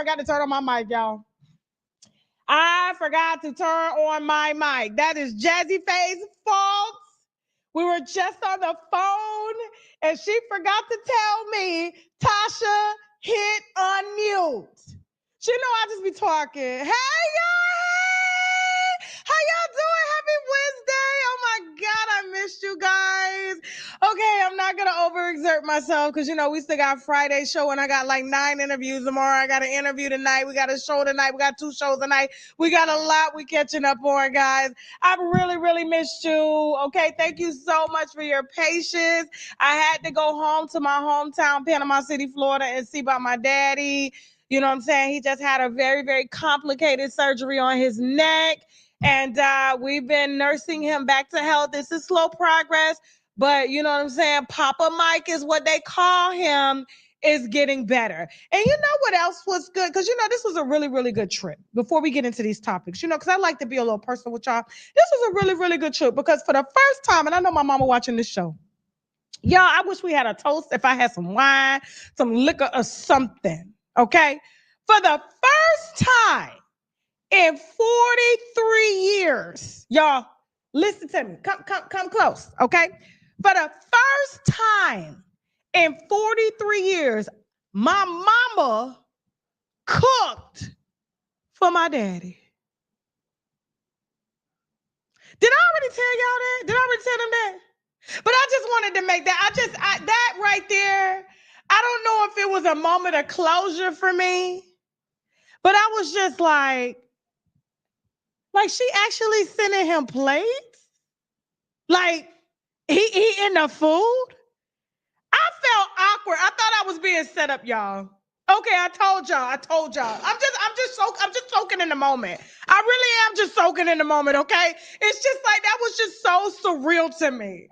forgot to turn on my mic, y'all. I forgot to turn on my mic. That is Jazzy Faye's fault. We were just on the phone, and she forgot to tell me, Tasha, hit unmute. She know I just be talking. Hey, y'all. How y'all doing? Happy Wednesday. Oh, my God. I missed you guys. Okay, I'm not going to overexert myself because, we still got Friday show, and I got like 9 interviews tomorrow. I got an interview tonight. We got a show tonight. We got 2 shows tonight. We got a lot we catching up on, guys. I've really, really missed you. Okay, thank you so much for your patience. I had to go home to my hometown, Panama City, Florida, and see about my daddy. You know what I'm saying? He just had a very, very complicated surgery on his neck. And we've been nursing him back to health. This is slow progress. But you know what I'm saying? Papa Mike is what they call him, is getting better. And you know what else was good? Because, this was a really, really good trip. Before we get into these topics, because I like to be a little personal with y'all. This was a really, really good trip because for the first time, and I know my mama watching this show, y'all, I wish we had a toast if I had some wine, some liquor or something, okay? For the first time in 43 years, y'all, listen to me. Come close, okay? For the first time in 43 years, my mama cooked for my daddy. Did I already tell y'all that? Did I already tell them that? But I just wanted to make that. That right there, I don't know if it was a moment of closure for me, but I was just like she actually sending him plates? Like, he eating the food? I felt awkward. I thought I was being set up, y'all. Okay, I told y'all. I'm just soaking in the moment. I really am just soaking in the moment, okay? It's just like that was just so surreal to me.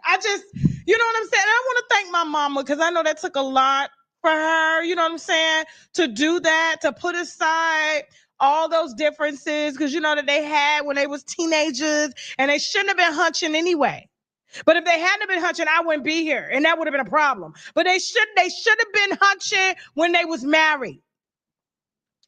You know what I'm saying? And I want to thank my mama because I know that took a lot for her, you know what I'm saying? To do that, to put aside all those differences because that they had when they was teenagers and they shouldn't have been hunching anyway. But if they hadn't been hunching, I wouldn't be here, and that would have been a problem. But they should have been hunching when they was married.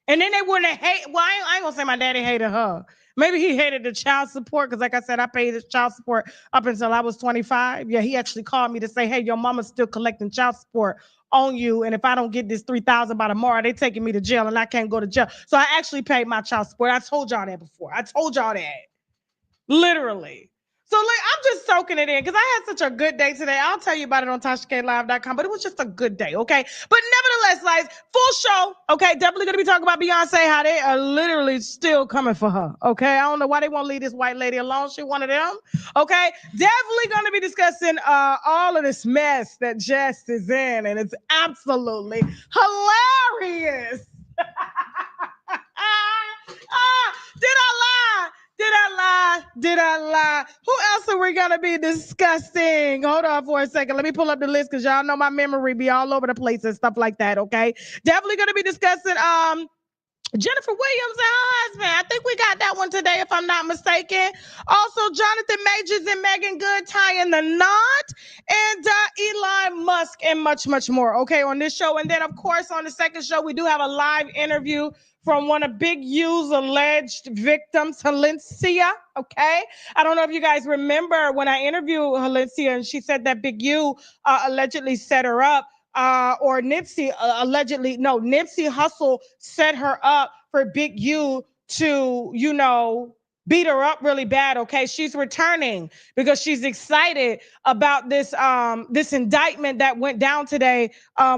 And then they wouldn't have hate. Well, I ain't gonna say my daddy hated her. Maybe he hated the child support because, like I said, I paid his child support up until I was 25. Yeah, he actually called me to say, "Hey, your mama's still collecting child support on you, and if I don't get this $3,000 by tomorrow, they taking me to jail, and I can't go to jail." So I actually paid my child support. I told y'all that before. I told y'all that, literally. So I'm just soaking it in because I had such a good day today. I'll tell you about it on TashaKLive.com, but it was just a good day, okay? But nevertheless, guys, full show, okay? Definitely going to be talking about Beyonce, how they are literally still coming for her, okay? I don't know why they won't leave this white lady alone. She one of them, okay? Definitely going to be discussing all of this mess that Jess is in, and it's absolutely hilarious. Did I lie? Who else are we gonna be discussing? Hold on for a second. Let me pull up the list because y'all know my memory be all over the place and stuff like that. Okay, definitely gonna be discussing Jennifer Williams and her husband. I think we got that one today, if I'm not mistaken. Also, Jonathan Majors and Megan Good tying the knot, and Elon Musk and much, much more. Okay, on this show, and then of course on the second show we do have a live interview from one of Big U's alleged victims, Halencia. Okay, I don't know if you guys remember when I interviewed Halencia, and she said that Big U allegedly set her up. Or Nipsey Nipsey Hussle set her up for Big U to, beat her up really bad. Okay, she's returning because she's excited about this indictment that went down today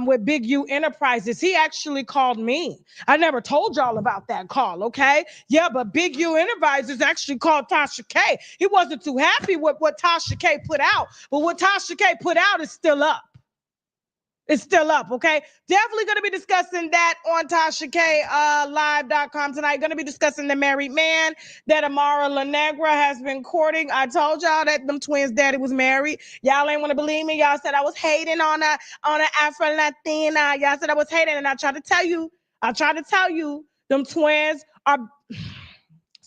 with Big U Enterprises. He actually called me. I never told y'all about that call. Okay, yeah, but Big U Enterprises actually called Tasha K. He wasn't too happy with what Tasha K put out, but what Tasha K put out is still up. It's still up, okay? Definitely going to be discussing that on TashaKLive.com tonight. Going to be discussing the married man that Amara La Negra has been courting. I told y'all that them twins' daddy was married. Y'all ain't want to believe me. Y'all said I was hating on a Afro-Latina. Y'all said I was hating, and I tried to tell you, them twins are...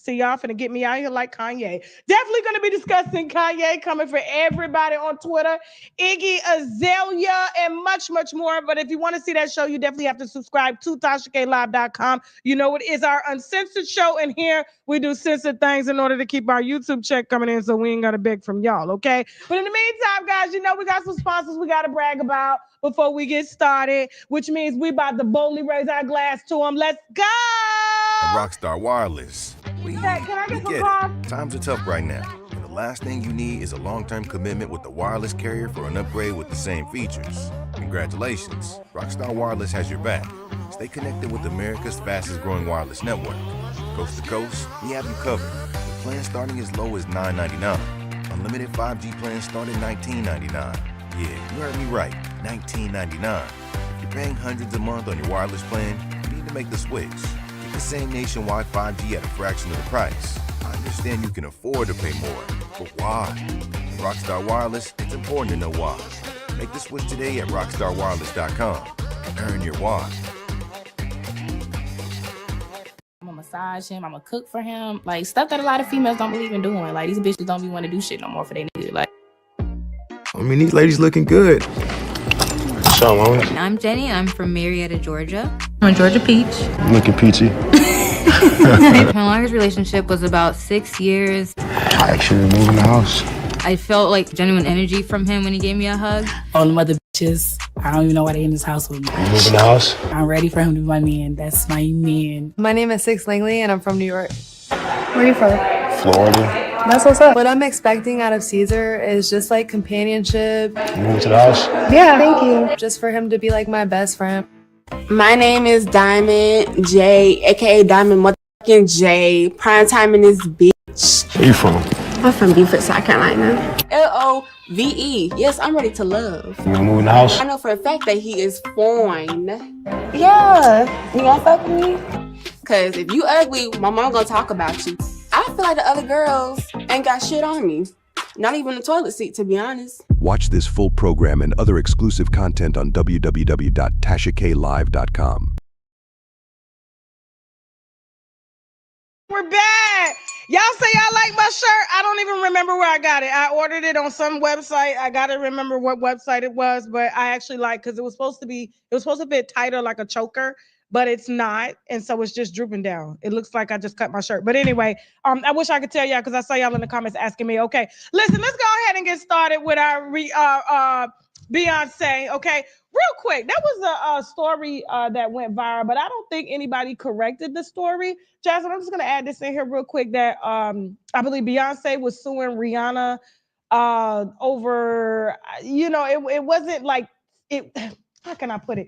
See, y'all finna get me out here like Kanye. Definitely gonna be discussing Kanye coming for everybody on Twitter, Iggy Azalea, and much, much more. But if you want to see that show, you definitely have to subscribe to TashaKLive.com. You know, it is our uncensored show, and here we do censored things in order to keep our YouTube check coming in, so we ain't gotta beg from y'all, okay? But in the meantime, guys, you know we got some sponsors we gotta brag about before we get started, which means we about to boldly raise our glass to them. Let's go! At Rockstar Wireless, we get it. Times are tough right now, and the last thing you need is a long-term commitment with the wireless carrier for an upgrade with the same features. Congratulations, Rockstar Wireless has your back. Stay connected with America's fastest-growing wireless network. Coast to coast, we have you covered. With plans starting as low as $9.99. Unlimited 5G plans start at $19.99. Yeah, you heard me right, $19.99. If you're paying hundreds a month on your wireless plan, you need to make the switch. Get the same nationwide 5G at a fraction of the price. I understand you can afford to pay more, but why? At Rockstar Wireless, it's important to know why. Make the switch today at rockstarwireless.com and earn your why. I'm gonna massage him, I'm gonna cook for him. Like, stuff that a lot of females don't believe in doing. Like, these bitches don't be want to do shit no more for their nigga. Like, I mean, these ladies looking good. So, mama. I'm Jenny. I'm from Marietta, Georgia. I'm Georgia Peach. Looking peachy. My longest relationship was about 6 years. I actually moved in the house. I felt like genuine energy from him when he gave me a hug. All the mother bitches, I don't even know why they in this house with me. You moving the house? I'm ready for him to be my man. That's my man. My name is Six Langley and I'm from New York. Where are you from? Florida. That's what's up. What I'm expecting out of Caesar is just like companionship. You moving to the house? Yeah, thank you. Just for him to be like my best friend. My name is Diamond J, aka Diamond motherfucking J. Prime time in this bitch. Where you from? I'm from Beaufort, South Carolina. Love. Yes, I'm ready to love. You gonna move in the house? I know for a fact that he is fine. Yeah. You gonna fuck with me? Cause if you ugly, my mom gonna talk about you. I feel like the other girls ain't got shit on me. Not even the toilet seat, to be honest. Watch this full program and other exclusive content on www.tashaklive.com. We're back. Y'all say y'all like my shirt. I don't even remember where I got it. I ordered it on some website. I gotta remember what website it was, but I actually like, because it was supposed to fit tighter like a choker, but it's not, and so it's just drooping down. It looks like I just cut my shirt. But anyway, I wish I could tell y'all, because I saw y'all in the comments asking me. Okay, listen, let's go ahead and get started with our Beyonce. Okay, real quick, that was a story that went viral, but I don't think anybody corrected the story. Jasmine, I'm just gonna add this in here real quick that I believe Beyonce was suing Rihanna over, it wasn't like it. How can I put it?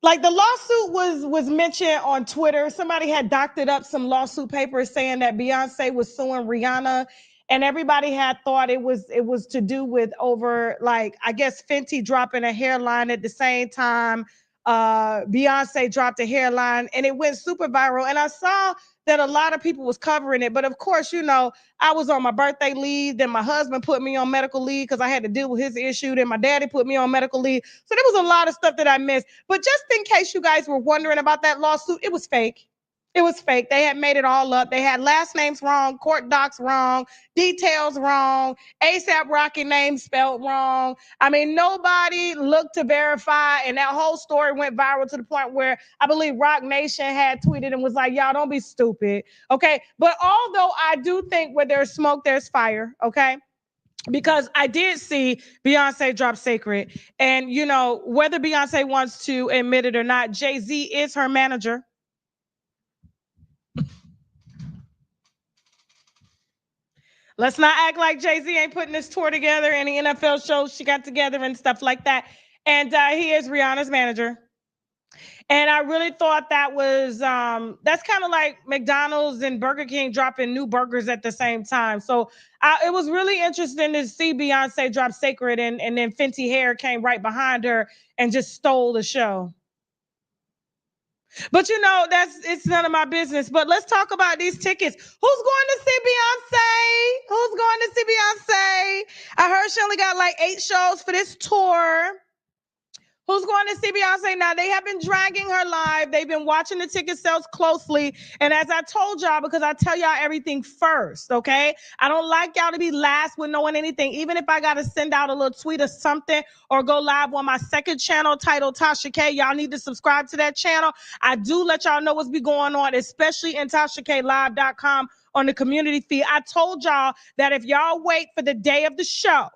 Like, the lawsuit was mentioned on Twitter. Somebody had doctored up some lawsuit papers saying that Beyonce was suing Rihanna, and everybody had thought it was to do with over, like, I guess Fenty dropping a hairline at the same time Beyonce dropped a hairline, and it went super viral. And I saw that a lot of people was covering it, but of course, I was on my birthday leave. Then my husband put me on medical leave because I had to deal with his issue. Then my daddy put me on medical leave. So there was a lot of stuff that I missed. But just in case you guys were wondering about that lawsuit, it was fake. It was fake. They had made it all up. They had last names wrong, court docs wrong, details wrong, A$AP Rocky name spelled wrong. I mean, nobody looked to verify, and that whole story went viral to the point where I believe Rock Nation had tweeted and was like, y'all don't be stupid, okay? But although I do think where there's smoke, there's fire, okay? Because I did see Beyonce drop Sacred, and, whether Beyonce wants to admit it or not, Jay-Z is her manager. Let's not act like Jay-Z ain't putting this tour together, any NFL shows she got together and stuff like that. And he is Rihanna's manager. And I really thought that was, that's kind of like McDonald's and Burger King dropping new burgers at the same time. So it was really interesting to see Beyonce drop Sacred, and then Fenty Hair came right behind her and just stole the show. But it's none of my business. But let's talk about these tickets. Who's going to see Beyonce? Who's going to see Beyonce? I heard she only got like 8 shows for this tour. Who's going to see Beyonce now? They have been dragging her live. They've been watching the ticket sales closely. And as I told y'all, because I tell y'all everything first, okay? I don't like y'all to be last with knowing anything. Even if I got to send out a little tweet or something or go live on my second channel titled Tasha K, y'all need to subscribe to that channel. I do let y'all know what's be going on, especially in TashaKLive.com on the community feed. I told y'all that if y'all wait for the day of the show,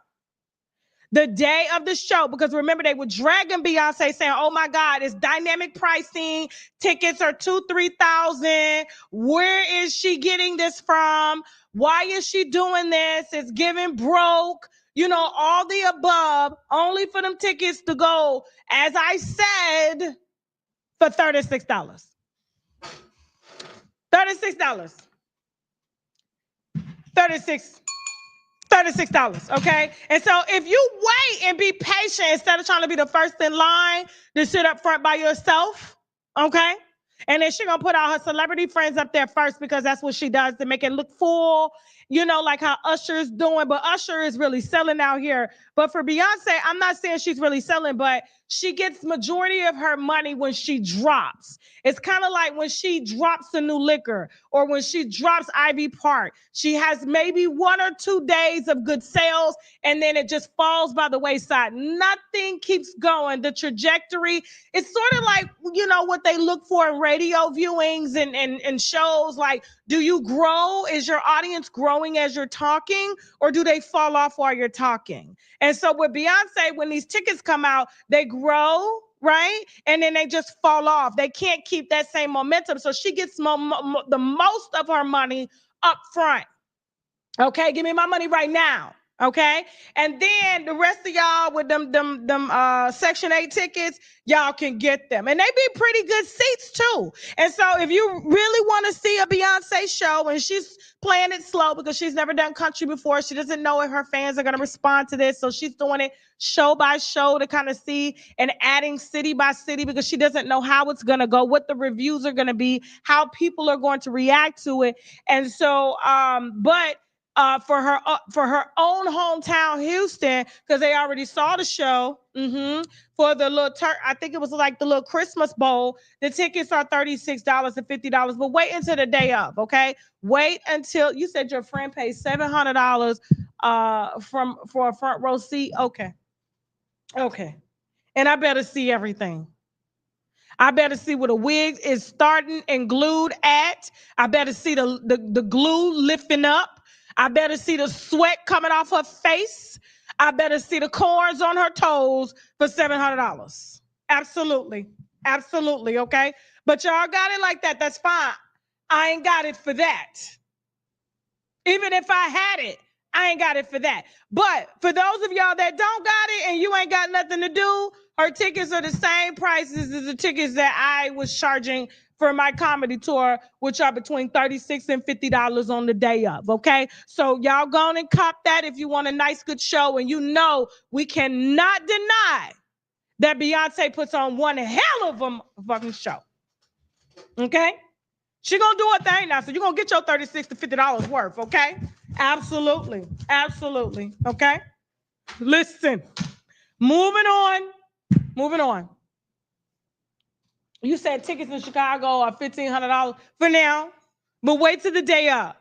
because remember, they were dragging Beyonce saying, oh my God, it's dynamic pricing. Tickets are $2,000-$3,000. Where is she getting this from? Why is she doing this? It's giving broke, all the above, only for them tickets to go, as I said, for $36. $36, okay? And so if you wait and be patient instead of trying to be the first in line to sit up front by yourself, okay? And then she's going to put all her celebrity friends up there first because that's what she does to make it look full, like how Usher's doing. But Usher is really selling out here. But for Beyonce, I'm not saying she's really selling, but she gets majority of her money when she drops. It's kind of like when she drops a new liquor or when she drops Ivy Park. She has maybe 1 or 2 days of good sales, and then it just falls by the wayside. Nothing keeps going. The trajectory, it's sort of like, what they look for in radio viewings and shows. Like, do you grow? Is your audience growing as you're talking, or do they fall off while you're talking? And so with Beyonce, when these tickets come out, they grow, right? And then they just fall off. They can't keep that same momentum. So she gets the most of her money up front. Okay, give me my money right now. Okay, and then the rest of y'all with them Section 8 tickets, y'all can get them, and they be pretty good seats too. And so if you really want to see a Beyonce show, and she's playing it slow because she's never done country before, she doesn't know if her fans are going to respond to this, so she's doing it show by show to kind of see, and adding city by city because she doesn't know how it's going to go, what the reviews are going to be, how people are going to react to it. And so for her own hometown, Houston, because they already saw the show. For the little I think it was like the little Christmas bowl. The tickets are $36 and $50, but wait until the day of. Okay, wait until you said your friend paid $700 for a front row seat. Okay, and I better see everything. I better see where the wig is starting and glued at. I better see the glue lifting up. I better see the sweat coming off her face. I better see the corns on her toes for $700. Absolutely. Okay. But y'all got it like that. That's fine. I ain't got it for that. Even if I had it, I ain't got it for that. But for those of y'all that don't got it and you ain't got nothing to do, her tickets are the same prices as the tickets that I was charging for my comedy tour, which are between $36 and $50 on the day of, okay? So y'all go on and cop that if you want a nice, good show. And we cannot deny that Beyonce puts on one hell of a fucking show, okay? She gonna do her thing now, so you're gonna get your $36 to $50 worth, okay? Absolutely, okay? Listen, moving on. You said tickets in Chicago are $1,500 for now, but wait till the day of.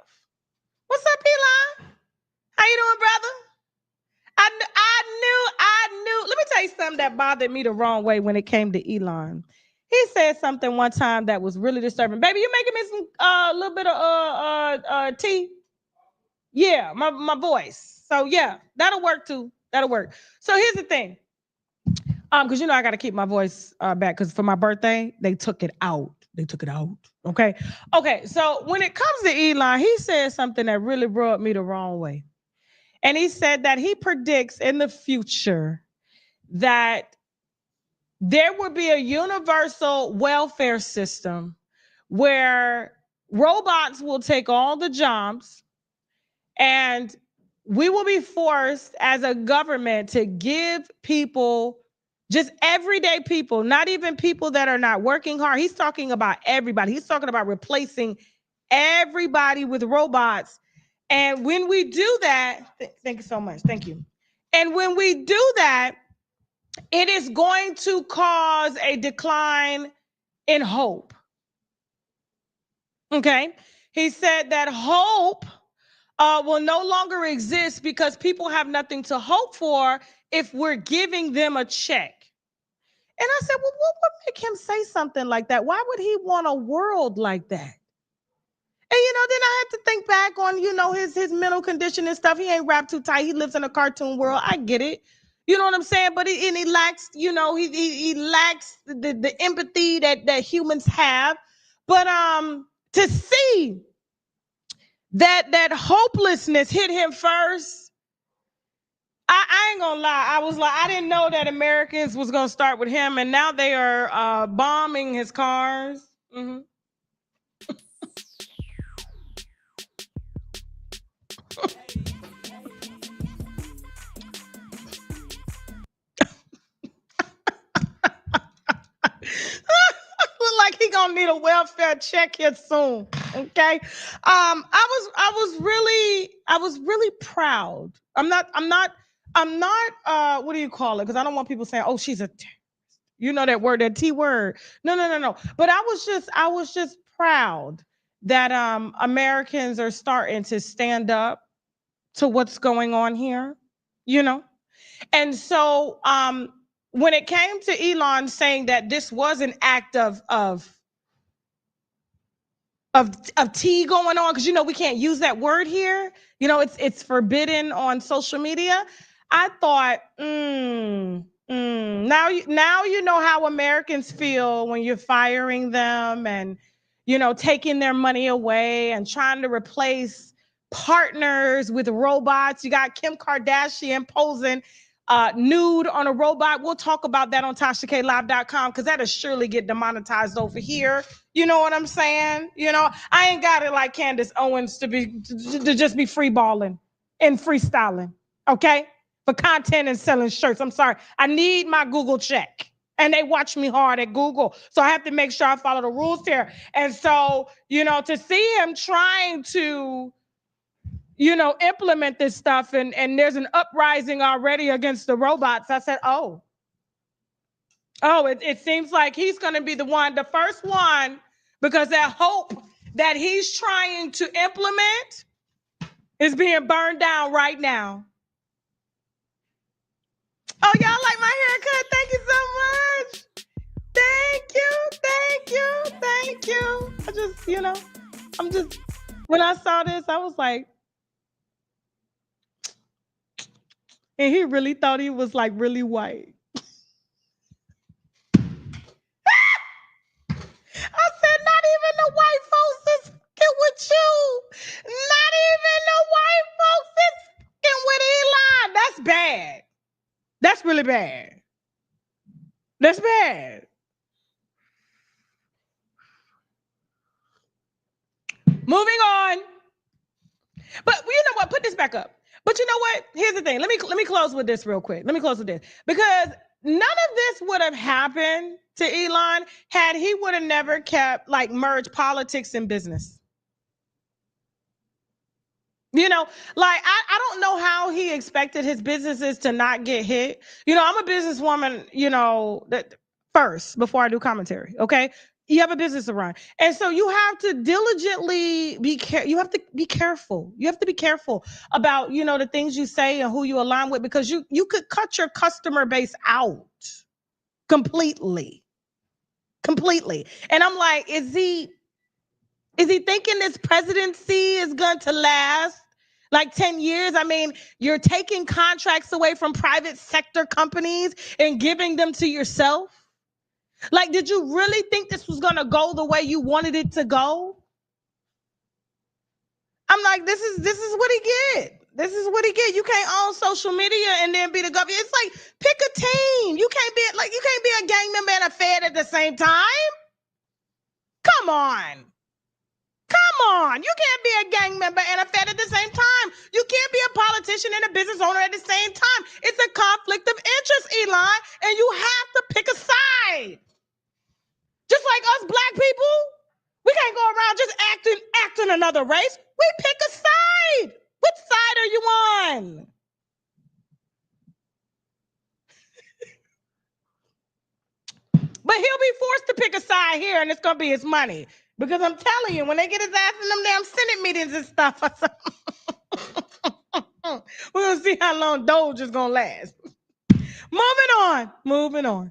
What's up, Elon? How you doing, brother? I knew. Let me tell you something that bothered me the wrong way when it came to Elon. He said something one time that was really disturbing. Baby, you making me some little bit of tea? Yeah, my voice. So yeah, that'll work too. That'll work. So here's the thing. Because I got to keep my voice back because for my birthday, they took it out. Okay. So when it comes to Elon, he said something that really rubbed me the wrong way. And he said that he predicts in the future that there will be a universal welfare system where robots will take all the jobs, and we will be forced as a government to give people, just everyday people, not even people that are not working hard. He's talking about everybody. He's talking about replacing everybody with robots. And when we do that, thank you so much. Thank you. And when we do that, it is going to cause a decline in hope. Okay. He said that hope will no longer exist because people have nothing to hope for if we're giving them a check. And I said, well, what would make him say something like that? Why would he want a world like that? And, then I had to think back on, his mental condition and stuff. He ain't wrapped too tight. He lives in a cartoon world. I get it. You know what I'm saying? But he lacks, he lacks the empathy that humans have. But to see that hopelessness hit him first, I ain't gonna lie. I was like, I didn't know that Americans was gonna start with him, and now they are bombing his cars. Mm-hmm. Look like he gonna need a welfare check here soon. Okay. I was really proud. I'm not what do you call it? Because I don't want people saying, oh, she's a terrorist. You know that word, that T word. No. But I was just proud that Americans are starting to stand up to what's going on here, And so when it came to Elon saying that this was an act of tea going on, because we can't use that word here. It's forbidden on social media. I thought, now you know how Americans feel when you're firing them and taking their money away and trying to replace partners with robots. You got Kim Kardashian posing nude on a robot. We'll talk about that on TashaKLive.com because that'll surely get demonetized over here. You know what I'm saying? I ain't got it like Candace Owens to just be free balling and freestyling, okay? For content and selling shirts. I'm sorry. I need my Google check. And they watch me hard at Google. So I have to make sure I follow the rules here. And so, to see him trying to implement this stuff and there's an uprising already against the robots. I said, it seems like he's going to be the first one, because that hope that he's trying to implement is being burned down right now. Oh, y'all like my haircut? Thank you so much. Thank you. I just, when I saw this, I was like, and he really thought he was like really white. I said, not even the white folks is fucking with you. Not even the white folks is fucking with Elon. That's bad. That's really bad. That's bad. Moving on. But you know what? Put this back up. But you know what? Here's the thing. Let me close with this real quick. Because none of this would have happened to Elon had he would have never kept merged politics and business. I don't know how he expected his businesses to not get hit. I'm a businesswoman, that first before I do commentary. Okay. You have a business to run. And so you have to diligently you have to be careful. You have to be careful about, the things you say and who you align with, because you could cut your customer base out completely. And I'm like, is he thinking this presidency is going to last 10 years? I mean, you're taking contracts away from private sector companies and giving them to yourself. Did you really think this was going to go the way you wanted it to go? I'm like, this is what he get. This is what he get. You can't own social media and then be the government. It's like, pick a team. You can't be a gang member and a Fed at the same time. Come on. You can't be a gang member and a Fed at the same time. You can't be a politician and a business owner at the same time. It's a conflict of interest, Elon, and you have to pick a side. Just like us black people, we can't go around just acting another race. We pick a side. Which side are you on? But he'll be forced to pick a side here, and it's gonna be his money. Because I'm telling you, when they get his ass in them damn Senate meetings and stuff, we're gonna see how long Doge is gonna last. Moving on.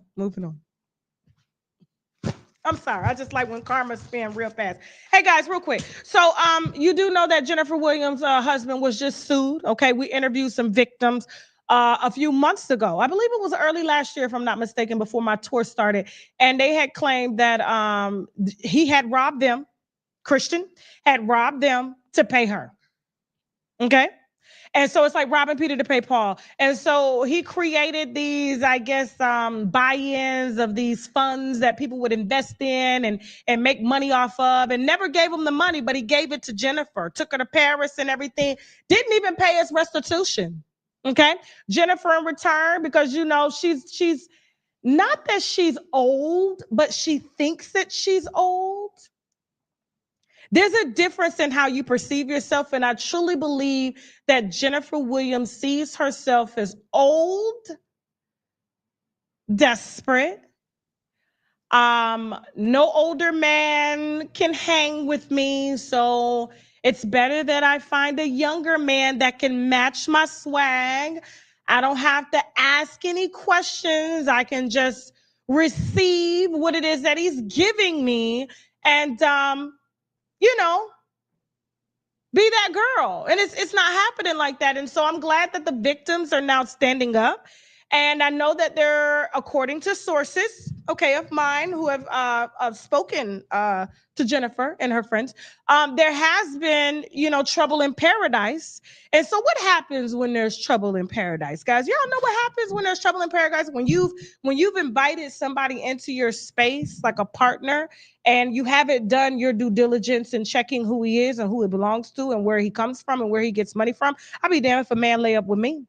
I'm sorry. I just like when karma spin real fast. Hey guys, real quick. So you do know that Jennifer Williams' husband was just sued. Okay, we interviewed some victims a few months ago. I believe it was early last year, if I'm not mistaken, before my tour started. And they had claimed that he had robbed them, Christian had robbed them to pay her. Okay. And so it's like robbing Peter to pay Paul. And so he created these, I guess, buy-ins of these funds that people would invest in and make money off of, and never gave him the money, but he gave it to Jennifer, took her to Paris and everything, didn't even pay us restitution. Okay. Jennifer in return, because, you know, she's not that she's old, but she thinks that she's old. There's a difference in how you perceive yourself, and I truly believe that Jennifer Williams sees herself as old, desperate. No older man can hang with me, so it's better that I find a younger man that can match my swag. I don't have to ask any questions. I can just receive what it is that he's giving me, and you know, be that girl. And it's not happening like that. And so I'm glad that the victims are now standing up. And I know that they're, according to sources, okay, of mine who have spoken to Jennifer and her friends, there has been, you know, trouble in paradise. And so what happens when there's trouble in paradise, guys? Y'all know what happens when there's trouble in paradise? When you've invited somebody into your space, like a partner, and you haven't done your due diligence in checking who he is and who he belongs to and where he comes from and where he gets money from. I'll be damned if a man lay up with me.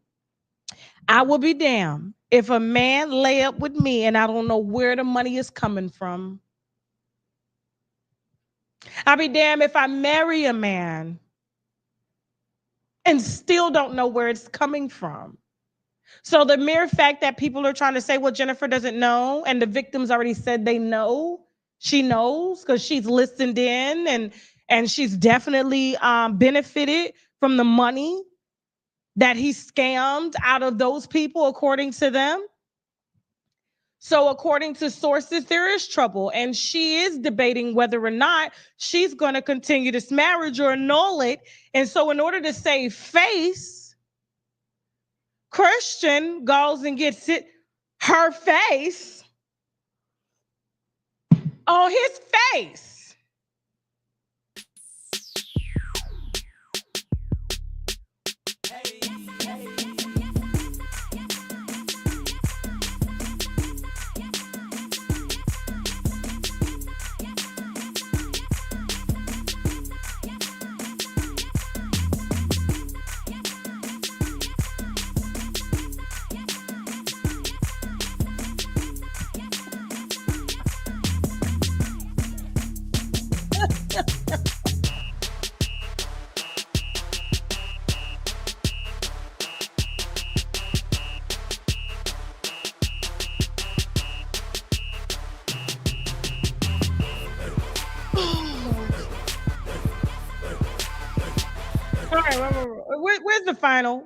I will be damned if a man lay up with me and I don't know where the money is coming from. I'll be damned if I marry a man and still don't know where it's coming from. So the mere fact that people are trying to say, well, Jennifer doesn't know, and the victims already said they know, she knows because she's listened in and she's definitely benefited from the money that he scammed out of those people, according to them. So according to sources, there is trouble, and she is debating whether or not she's going to continue this marriage or annul it. And so in order to save face, Christian goes and gets her face on his face.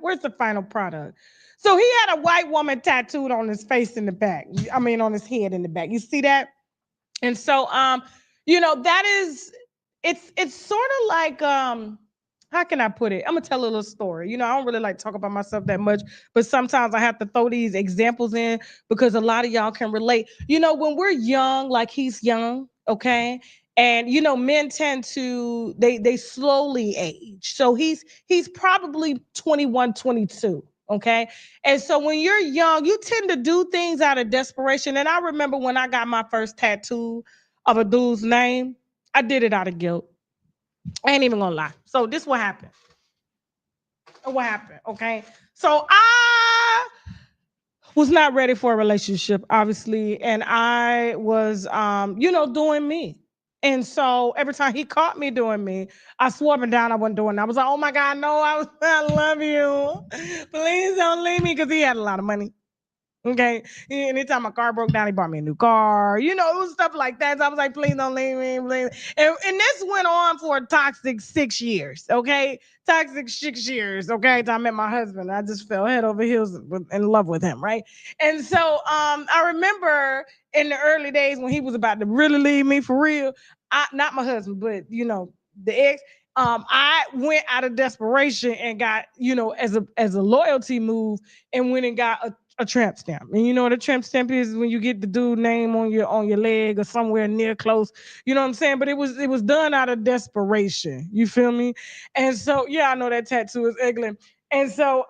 Where's the final product? So he had a white woman tattooed on his face in the back. I mean, on his head in the back. You see that? And so, you know, that is, it's sort of like, how can I put it? I'm gonna tell a little story. You know, I don't really like to talk about myself that much, but sometimes I have to throw these examples in because a lot of y'all can relate. You know, when we're young, like he's young, okay? And you know, men tend to they slowly age. So he's probably 21, 22. Okay. And so when you're young, you tend to do things out of desperation. And I remember when I got my first tattoo of a dude's name, I did it out of guilt. I ain't even gonna lie. So this what happened. Okay. So I was not ready for a relationship, obviously. And I was you know, doing me. And so every time he caught me doing me, I swore up and down I wasn't doing that. I was like, oh my God, no, I love you. Please don't leave me, because he had a lot of money. Okay. Anytime my car broke down, he bought me a new car. You know, it was stuff like that. So I was like, please don't leave me. Please. And this went on for a toxic 6 years. Okay. Toxic 6 years. Okay. Until I met my husband. I just fell head over heels in love with him. Right. And so I remember in the early days when he was about to really leave me for real. Not my husband, but you know, the ex. I went out of desperation and got, you know, as a loyalty move, and went and got a tramp stamp. And you know what a tramp stamp is? When you get the dude name on your leg or somewhere near close. You know what I'm saying? But it was done out of desperation. You feel me? And so yeah, I know that tattoo is ugly. And so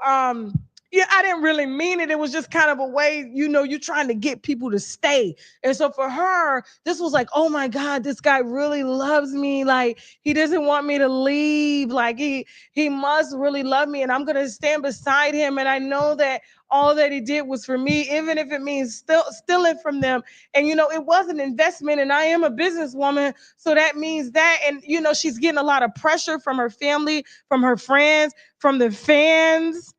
yeah, I didn't really mean it. It was just kind of a way, you know, you're trying to get people to stay. And so for her, this was like, oh my God, this guy really loves me. Like, he doesn't want me to leave. Like, he must really love me, and I'm going to stand beside him. And I know that all that he did was for me, even if it means stealing from them. And, you know, it was an investment, and I am a businesswoman. So that means that. And, you know, she's getting a lot of pressure from her family, from her friends, from the fans,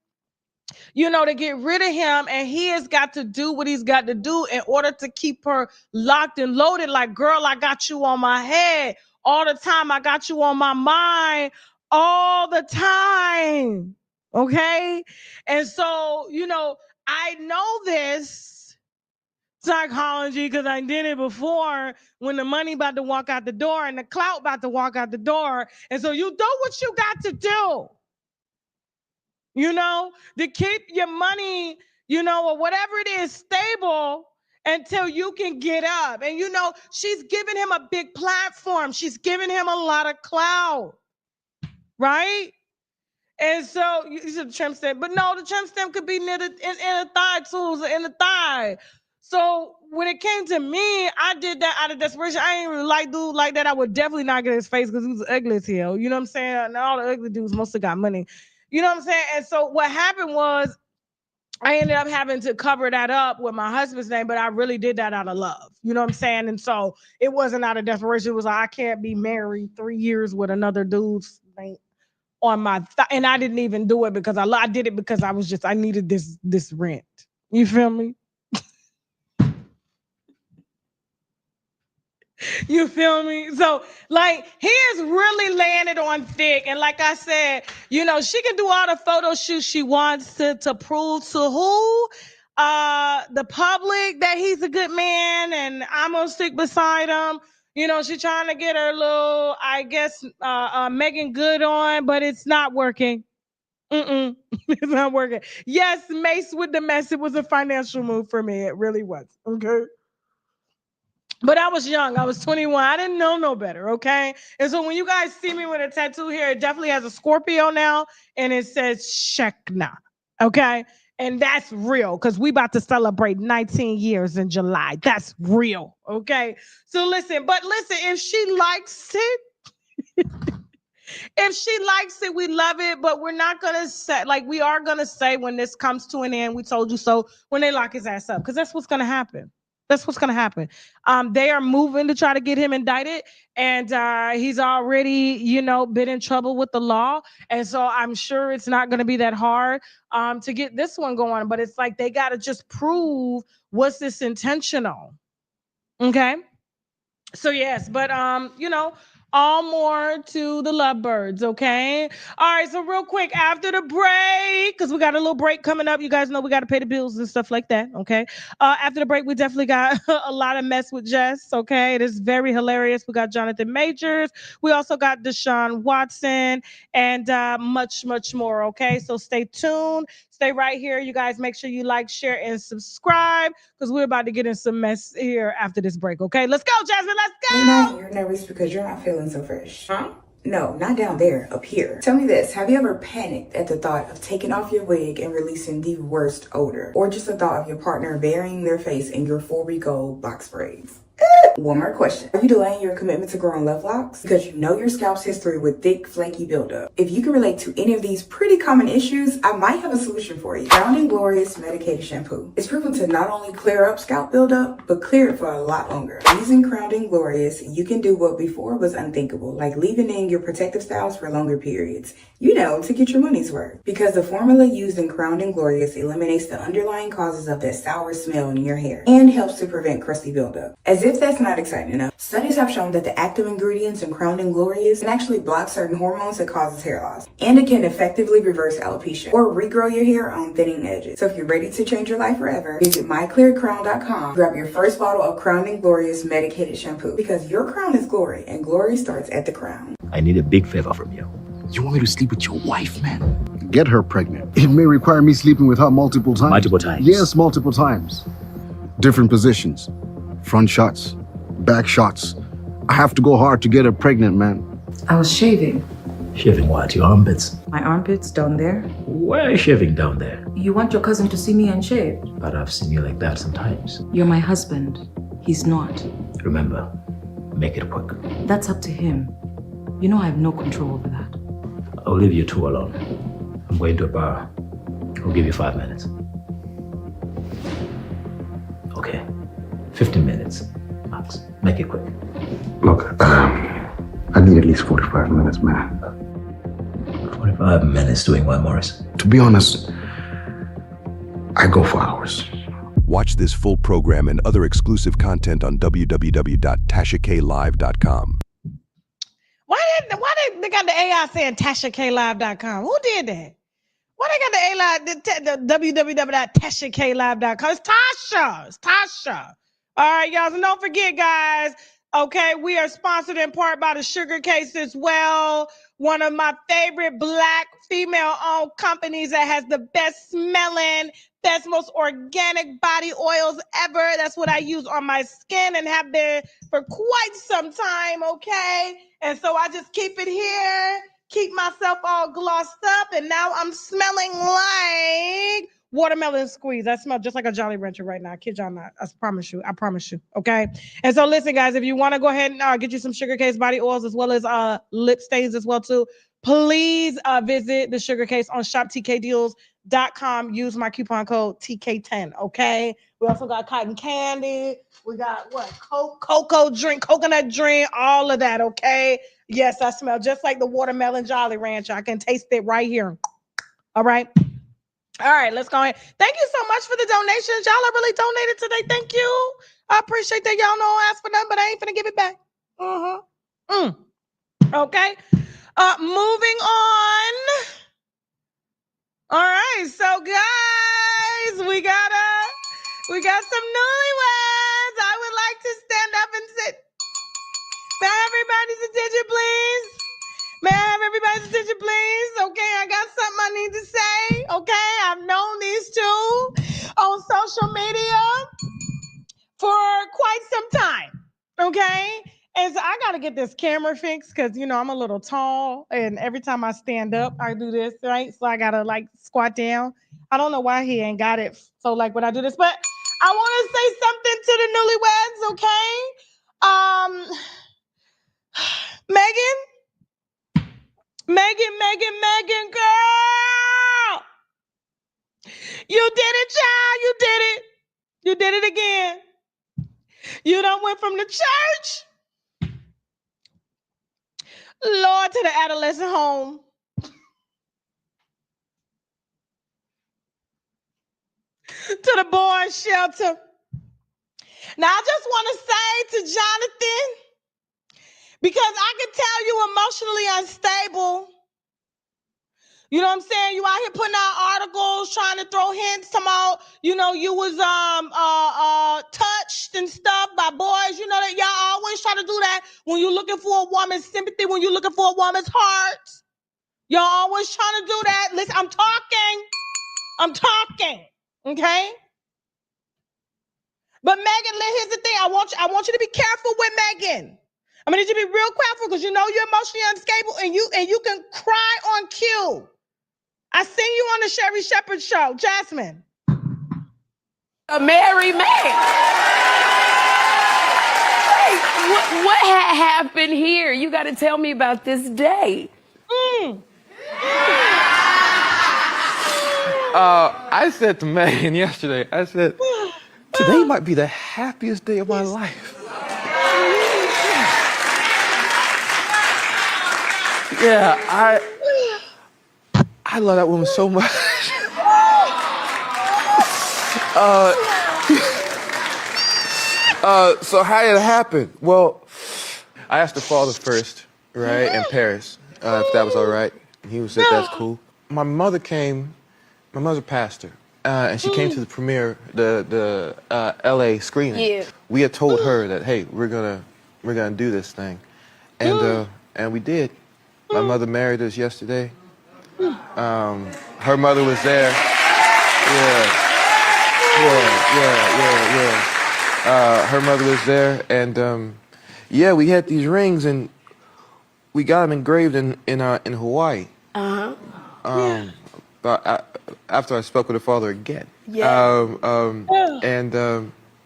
you know, to get rid of him. And he has got to do what he's got to do in order to keep her locked and loaded. Like, girl, I got you on my head all the time. I got you on my mind all the time. Okay. And so, you know, I know this psychology because I did it before, when the money about to walk out the door and the clout about to walk out the door. And so you do what you got to do, you know, to keep your money, you know, or whatever it is, stable until you can get up. And, you know, she's giving him a big platform. She's giving him a lot of clout, right? And so you said the tramp stamp, but no, the tramp stamp could be near the in the thigh tools, in the thigh. So when it came to me, I did that out of desperation. I ain't really like dude like that. I would definitely not get his face because he was ugly as hell. You know what I'm saying? And all the ugly dudes mostly got money. You know what I'm saying? And so what happened was, I ended up having to cover that up with my husband's name, but I really did that out of love. You know what I'm saying? And so it wasn't out of desperation. It was like, I can't be married 3 years with another dude's name on my and I didn't even do it because I did it because I needed this rent. You feel me? You feel me? So, like, he is really laying it on thick. And like I said, you know, she can do all the photo shoots she wants to prove to who? The public that he's a good man and I'm gonna stick beside him. You know, she's trying to get her little, I guess, Megan Good on, but it's not working. It's not working. Yes, Mace with the mess. It was a financial move for me. It really was. Okay. But I was young. I was 21. I didn't know no better. Okay. And so when you guys see me with a tattoo here, it definitely has a Scorpio now, and it says Shekna. Okay. And that's real because we about to celebrate 19 years in July. That's real. Okay. So listen, if she likes it, if she likes it, we love it, but we're not going to say, like, we are going to say when this comes to an end, we told you so, when they lock his ass up, because that's what's going to happen. That's what's going to happen. They are moving to try to get him indicted, and he's already, you know, been in trouble with the law. And so I'm sure it's not going to be that hard to get this one going, but it's like they got to just prove, was this intentional? Okay. So yes, but you know, all more to the lovebirds, okay? All right, so real quick, after the break, because we got a little break coming up. You guys know we got to pay the bills and stuff like that, okay? After the break, we definitely got a lot of mess with Jess, okay? It is very hilarious. We got Jonathan Majors. We also got Deshaun Watson and much, much more, okay? So stay tuned. Stay right here. You guys make sure you like, share, and subscribe because we're about to get in some mess here after this break, okay? Let's go, Jasmine. Let's go. You're nervous because you're not feeling so fresh. Huh? No, not down there, up here. Tell me this, have you ever panicked at the thought of taking off your wig and releasing the worst odor? Or just the thought of your partner burying their face in your 4-week-old box braids? One more question. Are you delaying your commitment to growing love locks? Because you know your scalp's history with thick, flaky buildup. If you can relate to any of these pretty common issues, I might have a solution for you. Grounding Glorious Medicated Shampoo. It's proven to not only clear up scalp buildup, but clear it for a lot longer. Using Grounding Glorious, you can do what before was unthinkable, like leaving in your protective styles for longer periods. You know, to get your money's worth. Because the formula used in Grounding Glorious eliminates the underlying causes of that sour smell in your hair and helps to prevent crusty buildup. As if that's not exciting enough, studies have shown that the active ingredients in Grounding Glorious can actually block certain hormones that causes hair loss, and it can effectively reverse alopecia or regrow your hair on thinning edges. So if you're ready to change your life forever, visit myclearcrown.com, grab your first bottle of Grounding Glorious Medicated Shampoo, because your crown is glory, and glory starts at the crown. I need a big favor from you. You want me to sleep with your wife, man? Get her pregnant. It may require me sleeping with her multiple times. Multiple times? Yes, multiple times. Different positions. Front shots, back shots. I have to go hard to get her pregnant, man. I was shaving. Shaving what? Your armpits? My armpits down there? Why are you shaving down there? You want your cousin to see me unshaved? But I've seen you like that sometimes. You're my husband. He's not. Remember, make it quick. That's up to him. You know I have no control over that. I'll leave you two alone. I'm going to a bar. I'll give you 5 minutes. Okay. 15 minutes, max. Make it quick. Look, I need at least 45 minutes, man. 45 minutes doing what, Morris? To be honest, I go for hours. Watch this full program and other exclusive content on www.tashaklive.com. Why they got the AI saying TashaKLive.com? Who did that? Why they got the www.tashaklive.com? It's Tasha. It's Tasha. All right, y'all. So don't forget, guys. Okay, we are sponsored in part by the Sugar Case as well. One of my favorite Black female-owned companies that has the best smelling, best, most organic body oils ever. That's what I use on my skin and have been for quite some time, okay? And so I just keep it here, keep myself all glossed up, and now I'm smelling like watermelon squeeze. I smell just like a Jolly Rancher right now. I kid y'all not. I promise you, okay? And so listen, guys, if you want to go ahead and get you some Sugar Case body oils as well as lip stains as well too, please visit the Sugar Case on shoptkdeals.com. Use my coupon code TK10, okay? We also got cotton candy. We got what? Coconut drink, all of that, okay? Yes, I smell just like the watermelon Jolly Rancher. I can taste it right here. All right. All right, let's go ahead. Thank you so much for the donations. Y'all are really donated today. Thank you. I appreciate that. Y'all know I asked for nothing, but I ain't finna give it back. Okay. Moving on. All right, so guys, we got some newlyweds. I would like to stand up and sit. May I have everybody's attention, please? May I have everybody's attention, please? Okay, I got something I need to say. Okay, I've known these two on social media for quite some time. Okay, and so I got to get this camera fixed because, you know, I'm a little tall, and every time I stand up, I do this, right? So I got to like squat down. I don't know why he ain't got it. So like when I do this, but I want to say something to the newlyweds, okay? Megan, girl. You did it, child. You did it. You did it again. You done went from the church, Lord, to the adolescent home. To the boys' shelter. Now, I just want to say to Jonathan, because I can tell you emotionally unstable. You know what I'm saying? You out here putting out articles, trying to throw hints, talking about, you know, you was touched and stuff by boys. You know that y'all always try to do that when you're looking for a woman's sympathy, when you're looking for a woman's heart. Y'all always trying to do that. Listen, I'm talking, okay? But Megan, here's the thing. I want you to be careful with Megan. I'm gonna need you to be real careful because you know you're emotionally unstable and you can cry on cue. I seen you on the Sherry Shepherd show, Jasmine. A married man. what had happened here? You got to tell me about this day. I said to Megan yesterday, I said, today might be the happiest day of my life. Yeah, I love that woman so much. So how did it happen? Well, I asked the father first, right, in Paris, if that was all right. And he said, that's cool. My mother's a pastor, and she came to the premiere, the LA screening. Yeah. We had told her that, hey, we're gonna do this thing, and we did. My mother married us yesterday. Her mother was there. Yeah. Her mother was there, and yeah, we had these rings, and we got them engraved in Hawaii. But after I spoke with her father again, and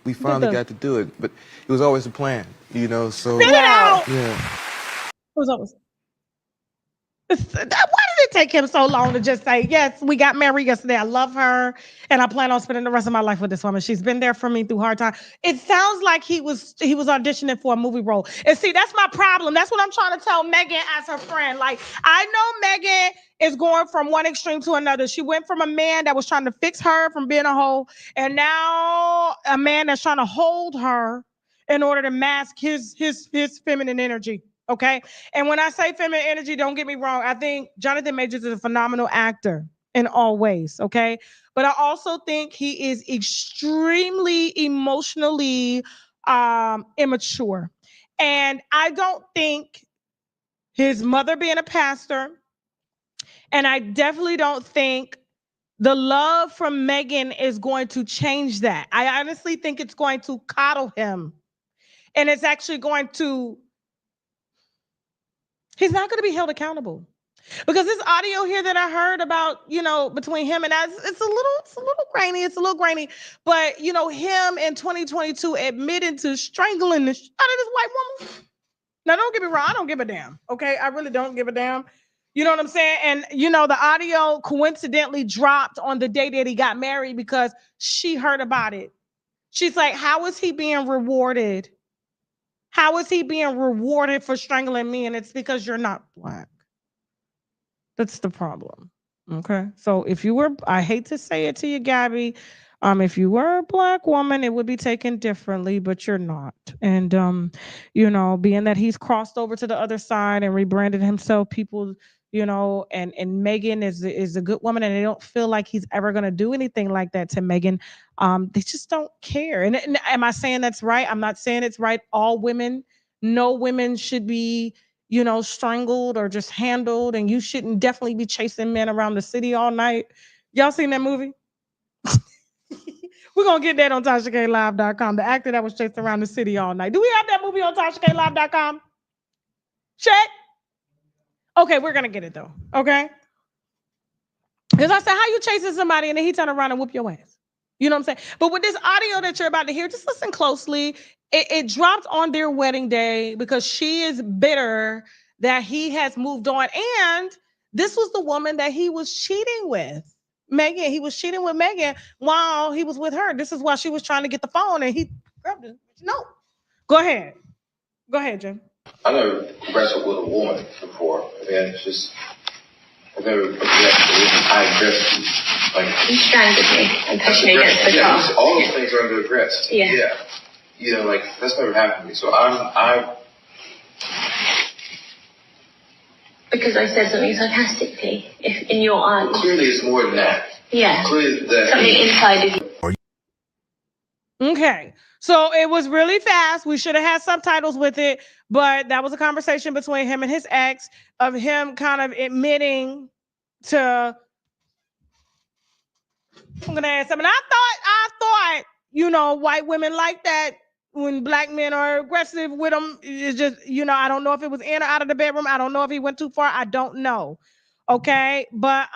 we finally got to do it. But it was always a plan, you know. So Spit it out. yeah. It was always. Why did it take him so long to just say, yes, we got married yesterday. I love her, and I plan on spending the rest of my life with this woman. She's been there for me through hard times. It sounds like he was auditioning for a movie role. And see, that's my problem. That's what I'm trying to tell Megan as her friend. Like, I know Megan is going from one extreme to another. She went from a man that was trying to fix her from being a hoe, and now a man that's trying to hold her in order to mask his feminine energy. Okay. And when I say feminine energy, don't get me wrong. I think Jonathan Majors is a phenomenal actor in all ways. Okay. But I also think he is extremely emotionally immature. And I don't think his mother being a pastor, and I definitely don't think the love from Megan is going to change that. I honestly think it's going to coddle him. And it's actually going to, he's not going to be held accountable, because this audio here that I heard about, you know, between him and us, it's a little grainy, but you know, him in 2022 admitting to strangling the shit out of this white woman. Now, don't get me wrong, I don't give a damn. Okay, I really don't give a damn. You know what I'm saying? And you know, the audio coincidentally dropped on the day that he got married because she heard about it. She's like, how is he being rewarded? How is he being rewarded for strangling me? And it's because you're not Black. That's the problem. Okay. So if you were, I hate to say it to you, Gabby, if you were a Black woman, it would be taken differently, but you're not. And you know, being that he's crossed over to the other side and rebranded himself, people, you know, and Megan is a good woman, and they don't feel like he's ever gonna do anything like that to Megan. They just don't care. And am I saying that's right? I'm not saying it's right. All women, no women should be, you know, strangled or just handled, and you shouldn't definitely be chasing men around the city all night. Y'all seen that movie? We're gonna get that on TashaKLive.com. The actor that was chased around the city all night. Do we have that movie on TashaKLive.com? Check. Okay, we're gonna get it though. Okay. Because I said, how you chasing somebody and then he turn around and whoop your ass? You know what I'm saying? But with this audio that you're about to hear, just listen closely. It dropped on their wedding day because she is bitter that he has moved on. And this was the woman that he was cheating with. Megan, he was cheating with Megan while he was with her. This is why she was trying to get the phone and he grabbed it. No. Go ahead. Go ahead, Jim. I never wrestled with a woman before. And it's just, I've never I aggressed you. Like, you strangled me and pushed me against the car. Yeah, all those things are under aggress. Yeah. You know, like, that's never happened to me. So I'm because I said something sarcastically, if in your eyes. Clearly it's more than that. Yeah. Clearly that. Something inside of you. Okay. So it was really fast. We should have had subtitles with it, but that was a conversation between him and his ex of him kind of admitting to, I'm gonna add something. I thought, you know, white women like that when Black men are aggressive with them. It's just, you know, I don't know if it was in or out of the bedroom. I don't know if he went too far. I don't know. Okay. But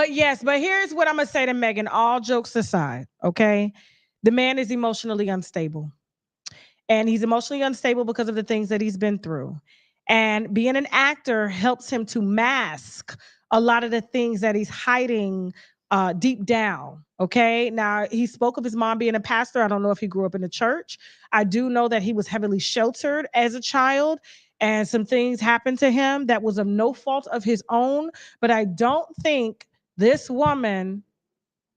yes, but here's what I'm gonna say to Megan, all jokes aside. Okay. The man is emotionally unstable. and he's emotionally unstable because of the things that he's been through. And being an actor helps him to mask a lot of the things that he's hiding deep down. Okay. Now, he spoke of his mom being a pastor. I don't know if he grew up in the church. I do know that he was heavily sheltered as a child, and some things happened to him that was of no fault of his own. But I don't think this woman,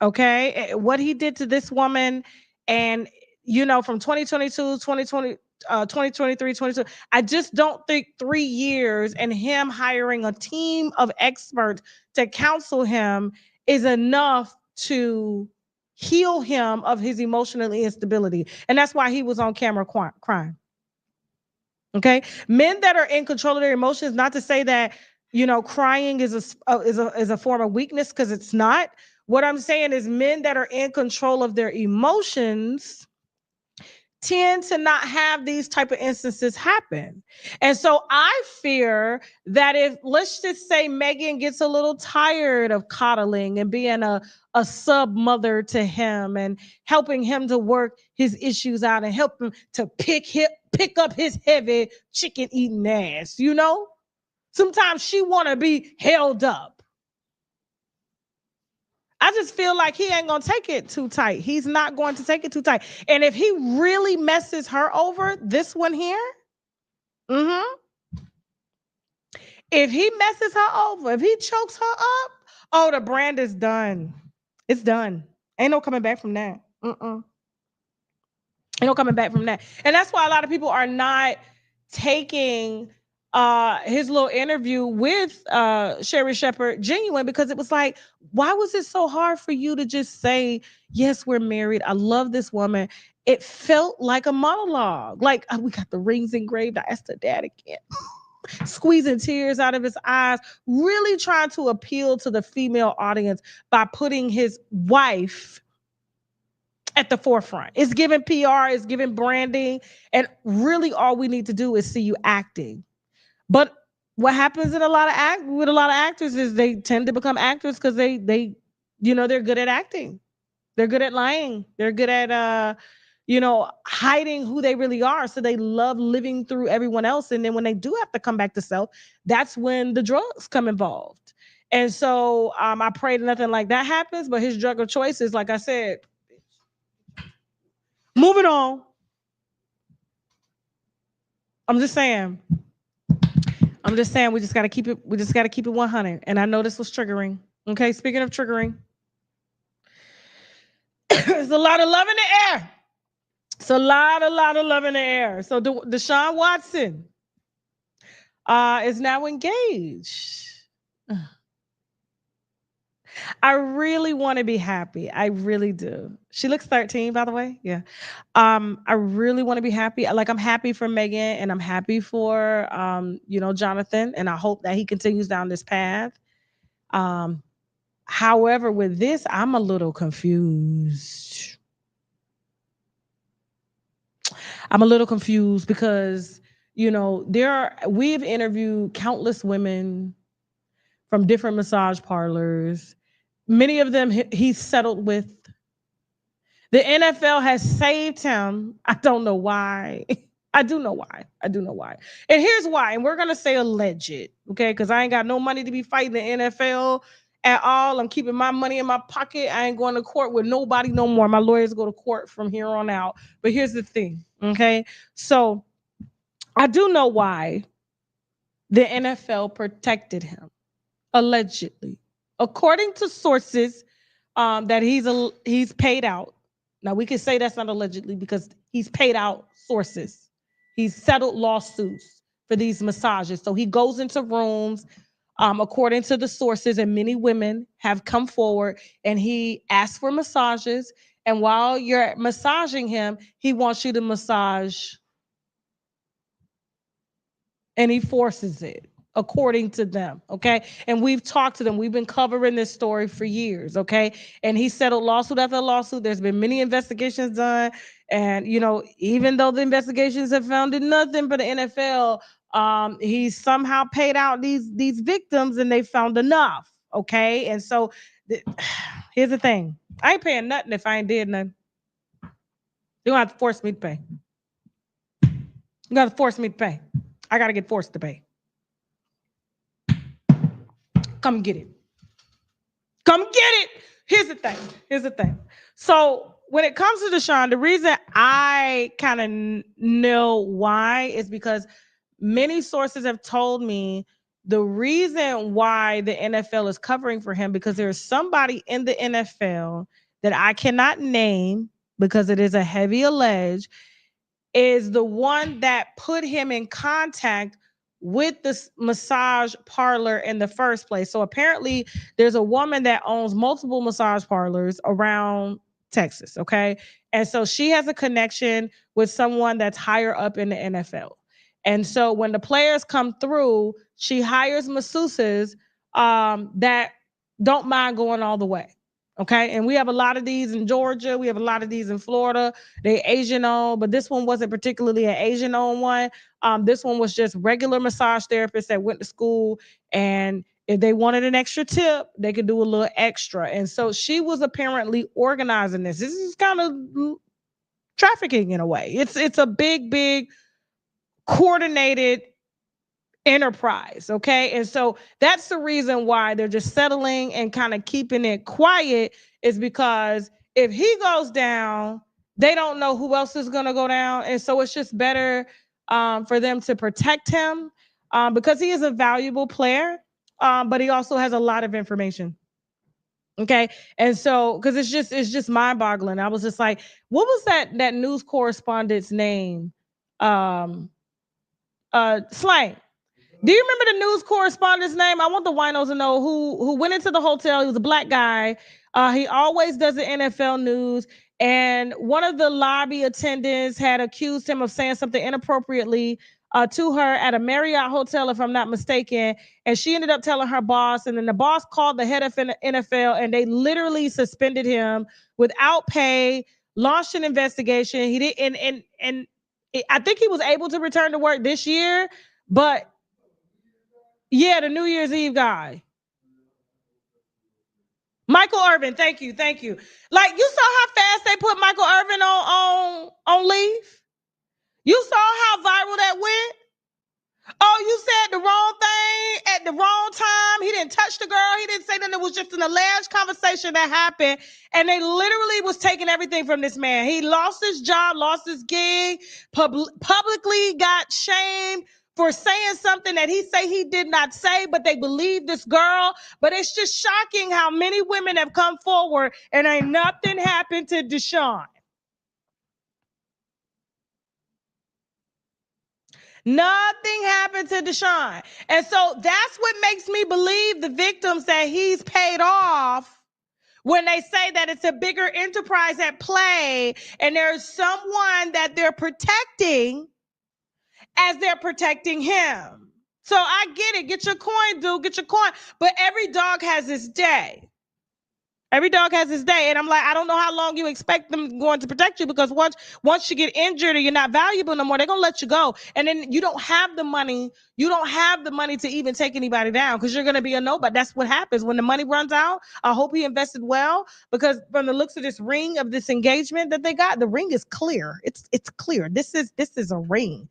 okay, what he did to this woman, and, from 2022, 2020, 2023, 22, I just don't think 3 years and him hiring a team of experts to counsel him is enough to heal him of his emotional instability. And that's why he was on camera crying. Okay, men that are in control of their emotions, not to say that crying is a form of weakness, because it's not. What I'm saying is men that are in control of their emotions tend to not have these type of instances happen. And so I fear that if, let's just say, Megan gets a little tired of coddling and being a sub mother to him and helping him to work his issues out and help him to pick up his heavy chicken eating ass, sometimes she want to be held up. I just feel like he ain't gonna take it too tight. He's not going to take it too tight. And if he really messes her over, this one here, if he messes her over, if he chokes her up, oh, the brand is done. It's done. Ain't no coming back from that. Ain't no coming back from that. And that's why a lot of people are not taking his little interview with Sherry Shepherd genuine, because it was like, why was it so hard for you to just say, yes, we're married, I love this woman? It felt like a monologue. Like, we got the rings engraved, I asked her dad again. Squeezing tears out of his eyes, really trying to appeal to the female audience by putting his wife at the forefront. It's giving PR, it's giving branding, and really all we need to do is see you acting. But what happens in a lot of actors is they tend to become actors because they they're good at acting. They're good at lying. They're good at hiding who they really are. So they love living through everyone else. And then when they do have to come back to self, that's when the drugs come involved. And so I pray nothing like that happens. But his drug of choice is, like I said, moving on. I'm just saying we just got to keep it 100. And I know this was triggering. Okay, speaking of triggering, there's a lot of love in the air. It's a lot of love in the air. So Deshaun Watson is now engaged. I really want to be happy. I really do. She looks 13, by the way. Yeah. I really want to be happy. Like, I'm happy for Megan, and I'm happy for Jonathan, and I hope that he continues down this path. However, with this, I'm a little confused. Because, we've interviewed countless women from different massage parlors. Many of them he's settled with. The NFL has saved him. I don't know why. I do know why. And here's why. And we're going to say alleged, okay? Because I ain't got no money to be fighting the NFL at all. I'm keeping my money in my pocket. I ain't going to court with nobody no more. My lawyers go to court from here on out. But here's the thing, okay? So I do know why the NFL protected him, allegedly. According to sources that he's paid out. Now, we can say that's not allegedly because he's paid out sources. He's settled lawsuits for these massages. So he goes into rooms, according to the sources, and many women have come forward, and he asks for massages. And while you're massaging him, he wants you to massage, and he forces it, according to them, okay? And we've talked to them. We've been covering this story for years, okay? And he settled lawsuit after lawsuit. There's been many investigations done. And, even though the investigations have found nothing for the NFL, he somehow paid out these victims, and they found enough, okay? And so here's the thing. I ain't paying nothing if I ain't did nothing. You're going to have to force me to pay. You got to force me to pay. I got to get forced to pay. Come get it. Come get it. Here's the thing. So when it comes to Deshaun, the reason I kind of know why is because many sources have told me the reason why the NFL is covering for him, because there's somebody in the NFL that I cannot name because it is a heavy allege, is the one that put him in contact with the massage parlor in the first place. So apparently there's a woman that owns multiple massage parlors around Texas, okay? And so she has a connection with someone that's higher up in the NFL. And so when the players come through, she hires masseuses that don't mind going all the way. Okay. And we have a lot of these in Georgia. We have a lot of these in Florida. They Asian owned, but this one wasn't particularly an Asian owned one. This one was just regular massage therapists that went to school, and if they wanted an extra tip, they could do a little extra. And so she was apparently organizing this. This is kind of trafficking in a way. It's a big coordinated enterprise. Okay. And so that's the reason why they're just settling and kind of keeping it quiet, is because if he goes down, they don't know who else is going to go down. And so it's just better for them to protect him because he is a valuable player, but he also has a lot of information. Okay. And so, because it's just mind boggling. I was just like, what was that news correspondent's name? Slang. Do you remember the news correspondent's name? I want the winos to know who went into the hotel. He was a black guy. He always does the NFL news. And one of the lobby attendants had accused him of saying something inappropriately to her at a Marriott hotel, if I'm not mistaken. And she ended up telling her boss. And then the boss called the head of NFL, and they literally suspended him without pay, launched an investigation. He didn't, and I think he was able to return to work this year, but yeah, the New Year's Eve guy. Michael Irvin, thank you. Like, you saw how fast they put Michael Irvin on leave? You saw how viral that went? Oh, you said the wrong thing at the wrong time. He didn't touch the girl. He didn't say that. It was just an alleged conversation that happened. And they literally was taking everything from this man. He lost his job, lost his gig, publicly got shamed for saying something that he say he did not say, but they believe this girl. But it's just shocking how many women have come forward and ain't nothing happened to Deshaun. Nothing happened to Deshaun. And so that's what makes me believe the victims that he's paid off when they say that it's a bigger enterprise at play and there's someone that they're protecting as they're protecting him. So I get it. Get your coin, dude. Get your coin. But every dog has his day. Every dog has his day. And I'm like, I don't know how long you expect them going to protect you, because once you get injured or you're not valuable no more, they're going to let you go. And then you don't have the money. You don't have the money to even take anybody down, because you're going to be a nobody. That's what happens when the money runs out. I hope he invested well, because from the looks of this ring, of this engagement that they got, the ring is clear. It's clear. This is a ring.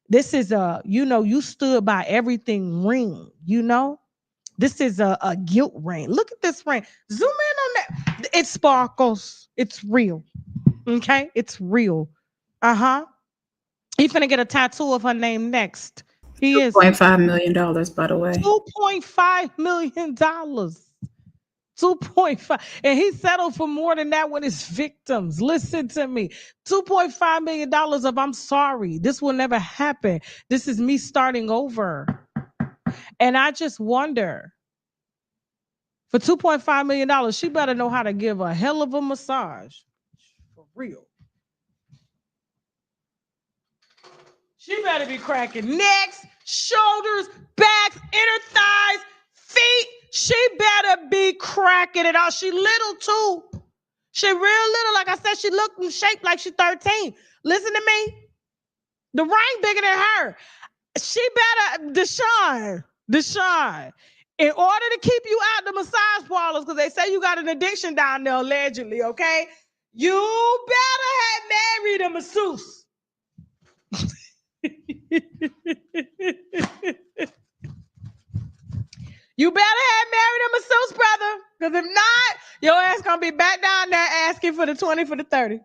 This is a, you stood by everything ring, This is a guilt ring. Look at this ring. Zoom in on that. It sparkles. It's real. Okay? It's real. He's finna get a tattoo of her name next. He is $2.5 million, by the way. $2.5 million. 2.5. And he settled for more than that with his victims. Listen to me. $2.5 million of I'm sorry. This will never happen. This is me starting over. And I just wonder, for $2.5 million, she better know how to give a hell of a massage. For real. She better be cracking necks, shoulders, backs, inner thighs, feet. She better be cracking it out. She little too. She real little. Like I said, she looked and shaped like she's 13. Listen to me. The ring bigger than her. She better, Deshaun, in order to keep you out the massage parlors, because they say you got an addiction down there, allegedly, okay? You better have married a masseuse. You better have married a masseuse, brother. Because if not, your ass gonna be back down there asking for the 20 for the 30.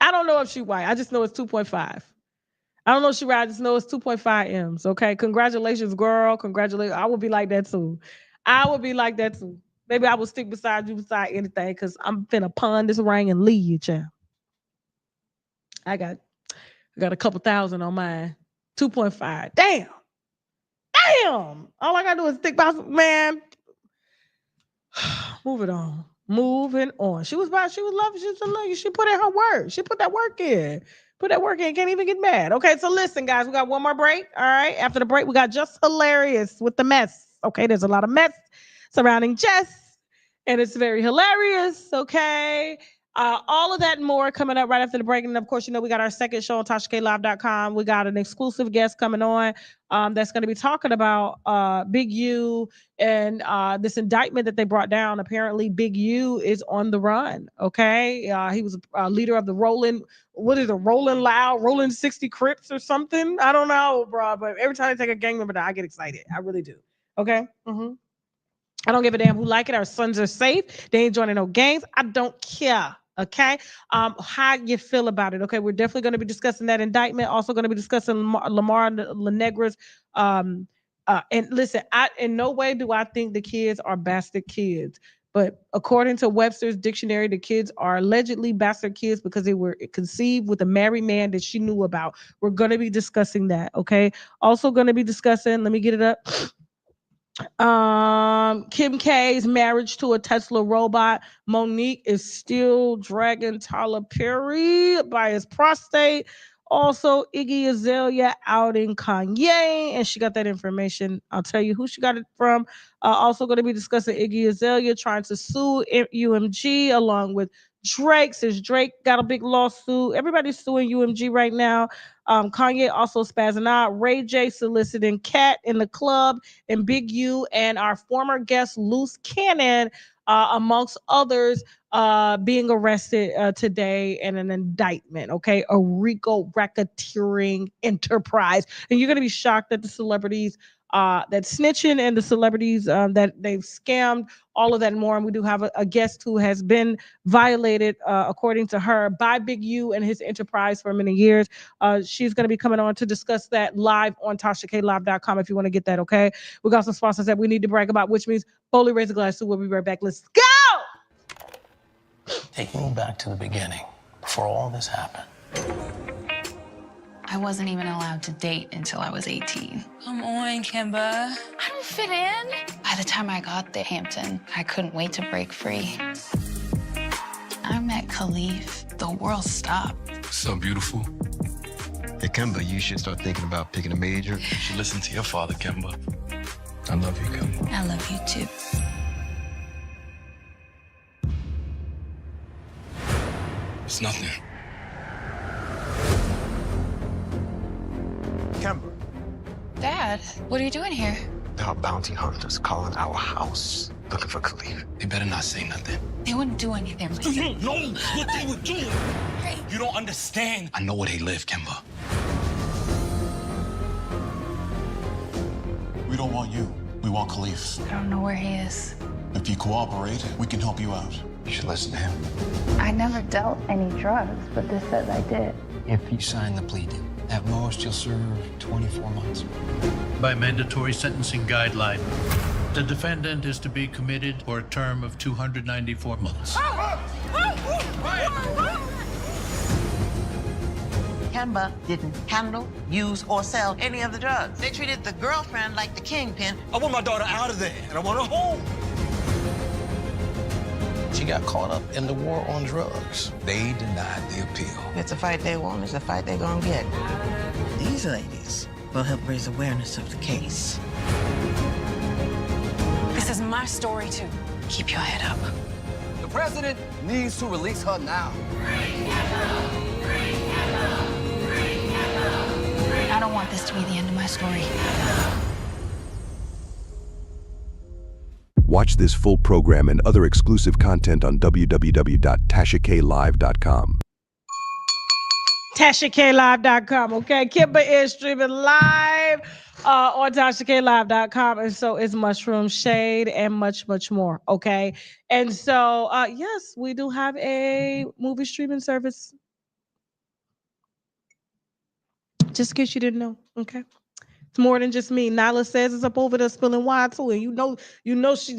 I don't know if she white. I just know it's 2.5. I don't know if she right. I just know it's 2.5 M's. Okay. Congratulations, girl. Congratulations. I would be like that too. Maybe I will stick beside you beside anything because I'm finna pawn this ring and leave you, child. I got a couple thousand on mine. 2.5. Damn. All I gotta do is stick by, man. Moving on. She was loving. She was loving. She put in her work. She put that work in. Can't even get mad. Okay, so listen, guys. We got one more break. All right. After the break, we got Just Hilarious with the mess. Okay, there's a lot of mess surrounding Jess, and it's very hilarious. Okay. All of that and more coming up right after the break. And of course, we got our second show on TashaKLive.com. We got an exclusive guest coming on that's going to be talking about Big U and this indictment that they brought down. Apparently, Big U is on the run. Okay. He was a leader of the Rolling Loud, Rolling 60 Crips or something. I don't know, bro. But every time I take a gang member down, I get excited. I really do. Okay. I don't give a damn who like it. Our sons are safe. They ain't joining no gangs. I don't care. Okay. How you feel about it? Okay. We're definitely going to be discussing that indictment. Also going to be discussing Lamar LaNegra's. And listen, in no way do I think the kids are bastard kids. But according to Webster's dictionary, the kids are allegedly bastard kids because they were conceived with a married man that she knew about. We're going to be discussing that. Okay. Also going to be discussing, let me get it up. Kim K's marriage to a Tesla robot. Monique is still dragging Tyler Perry by his prostate. Also, Iggy Azalea outing Kanye, and she got that information. I'll tell you who she got it from. Also going to be discussing Iggy Azalea trying to sue UMG along with Drake. Says Drake got a big lawsuit. Everybody's suing UMG right now. Kanye also spazzing out. Ray J soliciting Cat in the club, and Big U and our former guest Loose Cannon, amongst others, being arrested today in an indictment. Okay, a RICO racketeering enterprise, and you're gonna be shocked that the celebrities that snitching and the celebrities that they've scammed, all of that and more. And we do have a guest who has been violated, according to her, by Big U and his enterprise for many years. She's going to be coming on to discuss that live on TashaKLive.com if you want to get that, okay? We got some sponsors that we need to brag about, which means boldly raise a glass. So we'll be right back. Let's go! Taking me back to the beginning, before all this happened. I wasn't even allowed to date until I was 18. Come on, Kimber. I don't fit in. By the time I got to Hampton, I couldn't wait to break free. I met Khalif. The world stopped. So beautiful. Hey, Kimber, you should start thinking about picking a major. You should listen to your father, Kimber. I love you, Kimber. I love you, too. It's nothing. Kimber. Dad, what are you doing here? There are bounty hunters calling our house, looking for Khalif. They better not say nothing. They wouldn't do anything. Do you know what they were doing? Hey. You don't understand. I know where they live, Kimber. We don't want you. We want Khalif. I don't know where he is. If you cooperate, we can help you out. You should listen to him. I never dealt any drugs, but this says I did. If you sign the plea deal, at most you'll serve 24 months. By mandatory sentencing guideline, the defendant is to be committed for a term of 294 months. Kimber didn't handle, use, or sell any of the drugs. They treated the girlfriend like the kingpin. I want my daughter out of there, and I want her home. She got caught up in the war on drugs. They denied the appeal. It's a fight they want, it's a fight they're gonna get. These ladies will help raise awareness of the case. This is my story, too. Keep your head up. The president needs to release her now. I don't want this to be the end of my story. Watch this full program and other exclusive content on www.TashaKLive.com. TashaKLive.com. Okay, Kimber is streaming live on TashaKLive.com, and so is Mushroom Shade and much more. Okay, and so yes, we do have a movie streaming service. Just in case you didn't know. Okay. It's more than just me. Nyla says it's up over there spilling wine too, and you know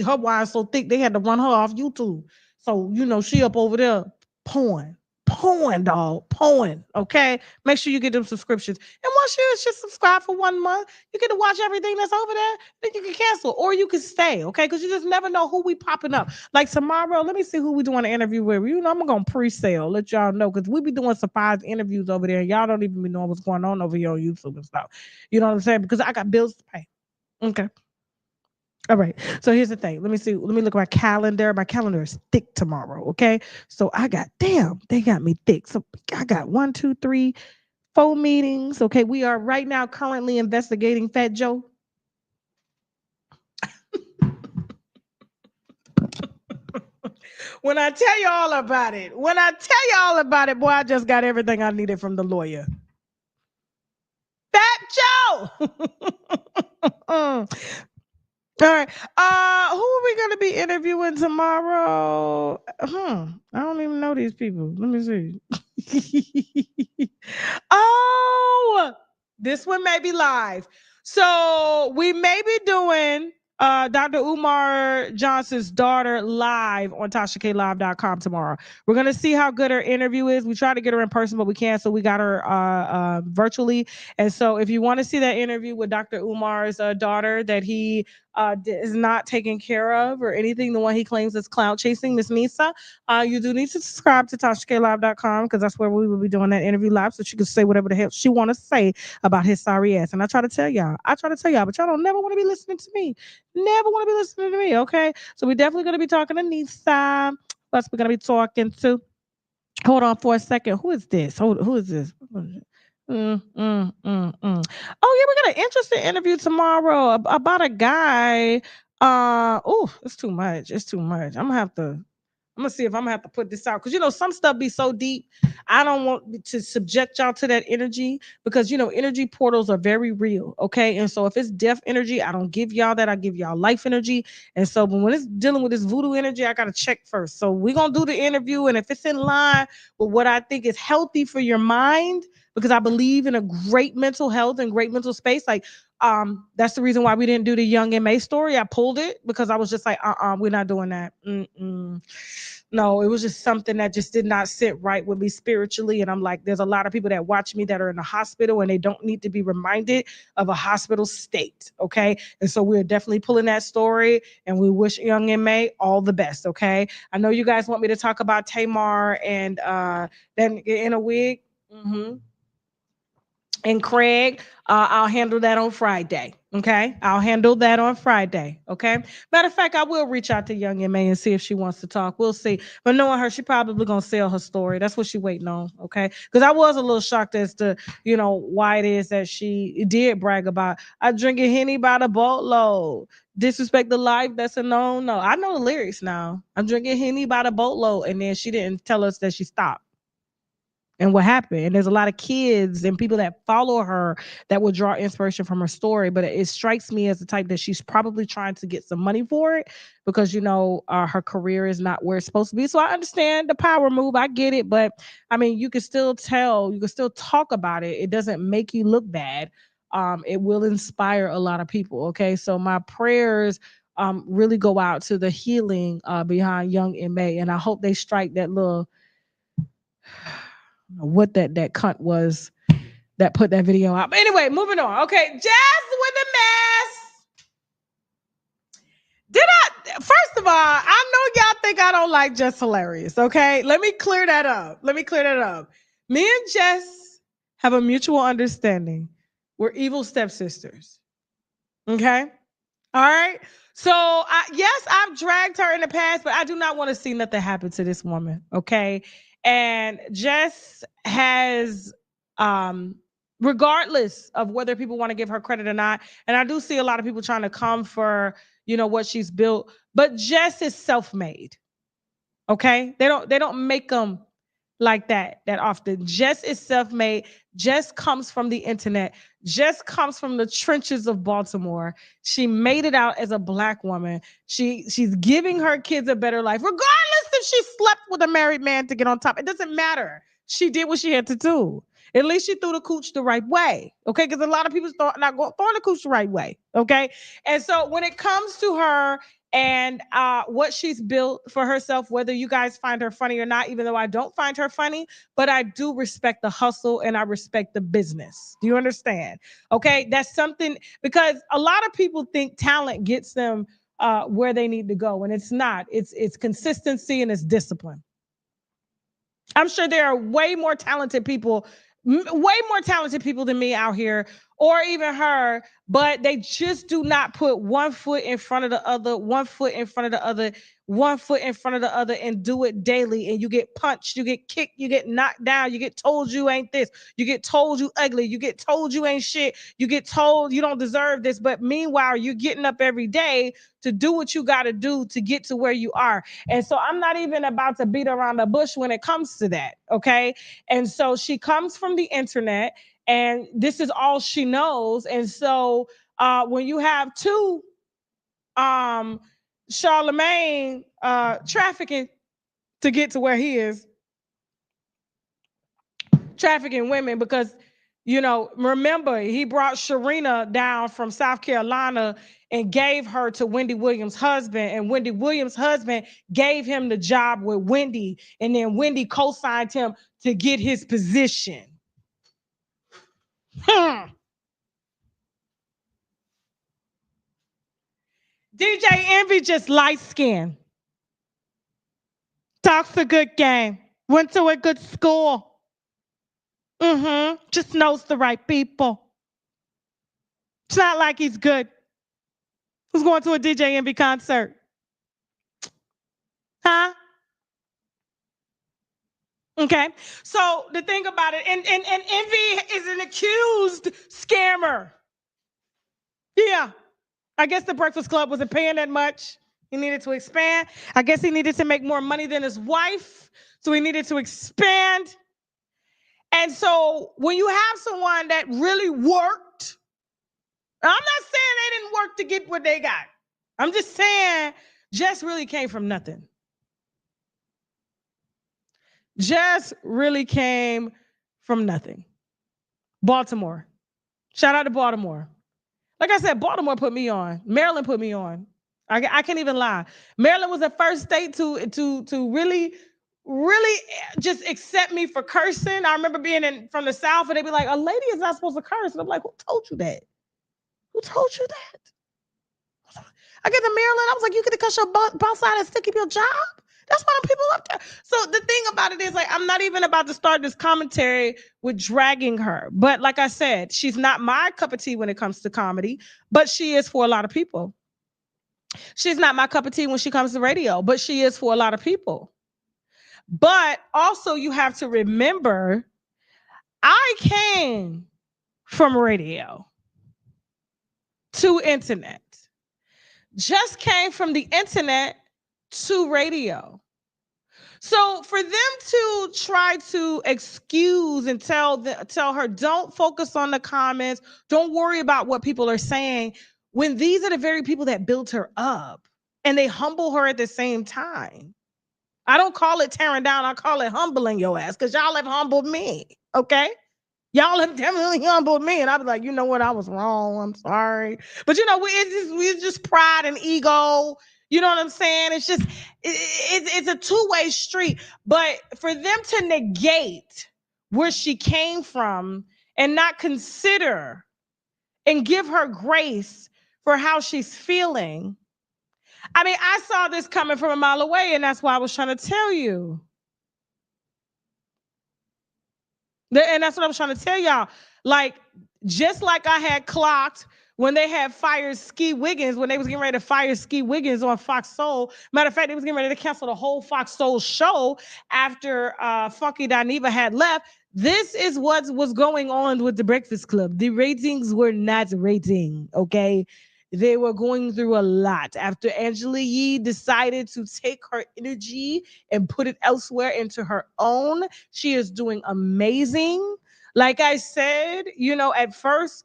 her wine so thick they had to run her off YouTube. So she up over there pouring, dog, pouring. Okay, make sure you get them subscriptions, and once you just subscribe for 1 month, you get to watch everything that's over there. Then you can cancel or you can stay. Okay, because you just never know who we popping up. Like tomorrow, let me see who we doing an interview with. I'm gonna pre-sale, let y'all know, because we be doing surprise interviews over there, and y'all don't even be knowing what's going on over here on YouTube and stuff. You know what I'm saying? Because I got bills to pay. Okay. All right. So here's the thing. Let me see. Let me look at my calendar. My calendar is thick tomorrow. Okay. So they got me thick. So I got 1, 2, 3, 4 meetings. Okay. We are right now currently investigating Fat Joe. When I tell you all about it, boy, I just got everything I needed from the lawyer. Fat Joe. All right. Who are we gonna be interviewing tomorrow? I don't even know these people. Let me see. Oh, this one may be live. So we may be doing Dr. Umar Johnson's daughter live on TashaKLive.com tomorrow. We're going to see how good her interview is. We tried to get her in person, but we can't. So we got her virtually. And so if you want to see that interview with Dr. Umar's daughter that he is not taken care of or anything, the one he claims is clout chasing, Miss Nisa, you do need to subscribe to TashaKLive.com because that's where we will be doing that interview live so she can say whatever the hell she want to say about his sorry ass. And I try to tell y'all, but y'all don't never want to be listening to me. Never want to be listening to me, okay? So we're definitely going to be talking to Nisa. Plus, we're going to be talking to, hold on for a second. Who is this? Who is this? Oh, yeah, we got an interesting interview tomorrow about a guy. It's too much. I'm gonna see if I'm gonna have to put this out because some stuff be so deep. I don't want to subject y'all to that energy because energy portals are very real. Okay, and so if it's death energy, I don't give y'all that. I give y'all life energy. And so, but when it's dealing with this voodoo energy, I gotta check first. So we're gonna do the interview, and if it's in line with what I think is healthy for your mind, because I believe in a great mental health and great mental space, like. That's the reason why we didn't do the Young and May story. I pulled it because I was just like, we're not doing that. No, it was just something that just did not sit right with me spiritually. And I'm like, there's a lot of people that watch me that are in the hospital and they don't need to be reminded of a hospital state. Okay. And so we're definitely pulling that story and we wish Young and May all the best. Okay. I know you guys want me to talk about Tamar and then in a wig. And Craig, I'll handle that on Friday. Okay. I'll handle that on Friday. Okay. Matter of fact, I will reach out to Young and May and see if she wants to talk. We'll see. But knowing her, she probably gonna sell her story. That's what she waiting on. Okay. Because I was a little shocked as to, why it is that she did brag about I drink a Henny by the boatload. Disrespect the life, that's a no. I know the lyrics now. I'm drinking Henny by the boatload. And then she didn't tell us that she stopped. And what happened. And there's a lot of kids and people that follow her that will draw inspiration from her story. But it strikes me as the type that she's probably trying to get some money for it because, her career is not where it's supposed to be. So I understand the power move. I get it. But I mean, you can still talk about it. It doesn't make you look bad. It will inspire a lot of people. Okay. So my prayers really go out to the healing behind Young and May. And I hope they strike that little what that cunt was that put that video out. But anyway, moving on. Okay, Jess with the mess. First of all, I know y'all think I don't like Jess hilarious. Okay, let me clear that up. Me and Jess have a mutual understanding. We're evil stepsisters. Okay. All right. So yes, I've dragged her in the past, but I do not want to see nothing happen to this woman. Okay. And Jess has, regardless of whether people want to give her credit or not, and I do see a lot of people trying to come for, what she's built, but Jess is self-made. Okay. They don't make them like that often. Jess is self-made. Jess comes from the internet. Jess comes from the trenches of Baltimore. She made it out as a Black woman. She's giving her kids a better life, regardless if she slept with a married man to get on top. It doesn't matter. She did what she had to do. At least she threw the cooch the right way, okay? Because a lot of people not throwing the cooch the right way, okay? And so when it comes to her and what she's built for herself, whether you guys find her funny or not, even though I don't find her funny, but I do respect the hustle and I respect the business. Do you understand? Okay, that's something, because a lot of people think talent gets them where they need to go, and it's not. It's consistency and it's discipline. I'm sure there are way more talented people than me out here, or even her, but they just do not put one foot in front of the other, one foot in front of the other, one foot in front of the other, and do it daily. And you get punched, you get kicked, you get knocked down, you get told you ain't this, you get told you ugly, you get told you ain't shit, you get told you don't deserve this. But meanwhile, you're getting up every day to do what you got to do to get to where you are. And so I'm not even about to beat around the bush when it comes to that, okay? And so she comes from the internet, and this is all she knows. And so when you have two Charlemagne trafficking to get to where he is, trafficking women, because, you know, remember, he brought Sharina down from South Carolina and gave her to Wendy Williams' husband, and Wendy Williams' husband gave him the job with Wendy, and then Wendy co-signed him to get his position. DJ Envy just light skin. Talks a good game. Went to a good school. Just knows the right people. It's not like he's good. Who's going to a DJ Envy concert? Huh? Okay. So the thing about it, and Envy is an accused scammer. Yeah. I guess the Breakfast Club wasn't paying that much. He needed to expand. I guess he needed to make more money than his wife. So he needed to expand. And so when you have someone that really worked, I'm not saying they didn't work to get what they got. I'm just saying Jess really came from nothing. Jess really came from nothing. Baltimore. Shout out to Baltimore. Like I said, Baltimore put me on. Maryland put me on. I can't even lie. Maryland was the first state to really just accept me for cursing. I remember being from the South, and they'd be like, a lady is not supposed to curse. And I'm like, who told you that? Who told you that? I get to Maryland, I was like, you get to cuss your boss out and still keep your job? That's why them people up there. So the thing about it is, like, I'm not even about to start this commentary with dragging her. But like I said, she's not my cup of tea when it comes to comedy, but she is for a lot of people. She's not my cup of tea when she comes to radio, but she is for a lot of people. But also you have to remember, I came from radio to internet. Just came from the internet to radio. So for them to try to excuse and tell her, don't focus on the comments, don't worry about what people are saying, when these are the very people that built her up and they humble her at the same time. I don't call it tearing down, I call it humbling your ass, because y'all have humbled me, okay? Y'all have definitely humbled me, and I was like, you know what, I was wrong, I'm sorry. But you know, it's just pride and ego. You know what I'm saying? It's just, it's a two-way street. But for them to negate where she came from and not consider and give her grace for how she's feeling, I mean, I saw this coming from a mile away, and that's why I was trying to tell you. And that's what I was trying to tell y'all. Like, just like I had clocked when they had fired Ski Wiggins, when they was getting ready to fire Ski Wiggins on Fox Soul. Matter of fact, they was getting ready to cancel the whole Fox Soul show after Funky Dineva had left. This is what was going on with the Breakfast Club. The ratings were not rating, okay? They were going through a lot after Angela Yee decided to take her energy and put it elsewhere into her own. She is doing amazing. Like I said, at first,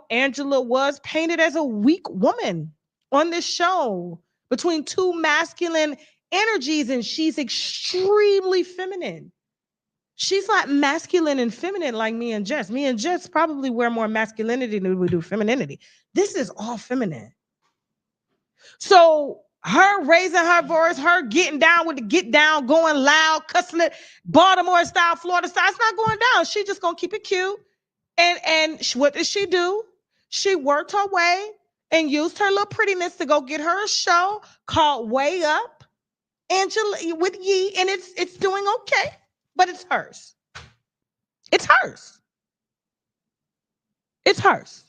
Angela was painted as a weak woman on this show between two masculine energies, and she's extremely feminine. She's not masculine and feminine like me and Jess. Me and Jess probably wear more masculinity than we do femininity. This is all feminine. So her raising her voice, her getting down with the get down, going loud, cussing it, Baltimore style, Florida style, it's not going down. She just gonna keep it cute. And what did she do? She worked her way and used her little prettiness to go get her a show called Way Up, Angela with Yee, and it's doing okay, but it's hers. It's hers. It's hers.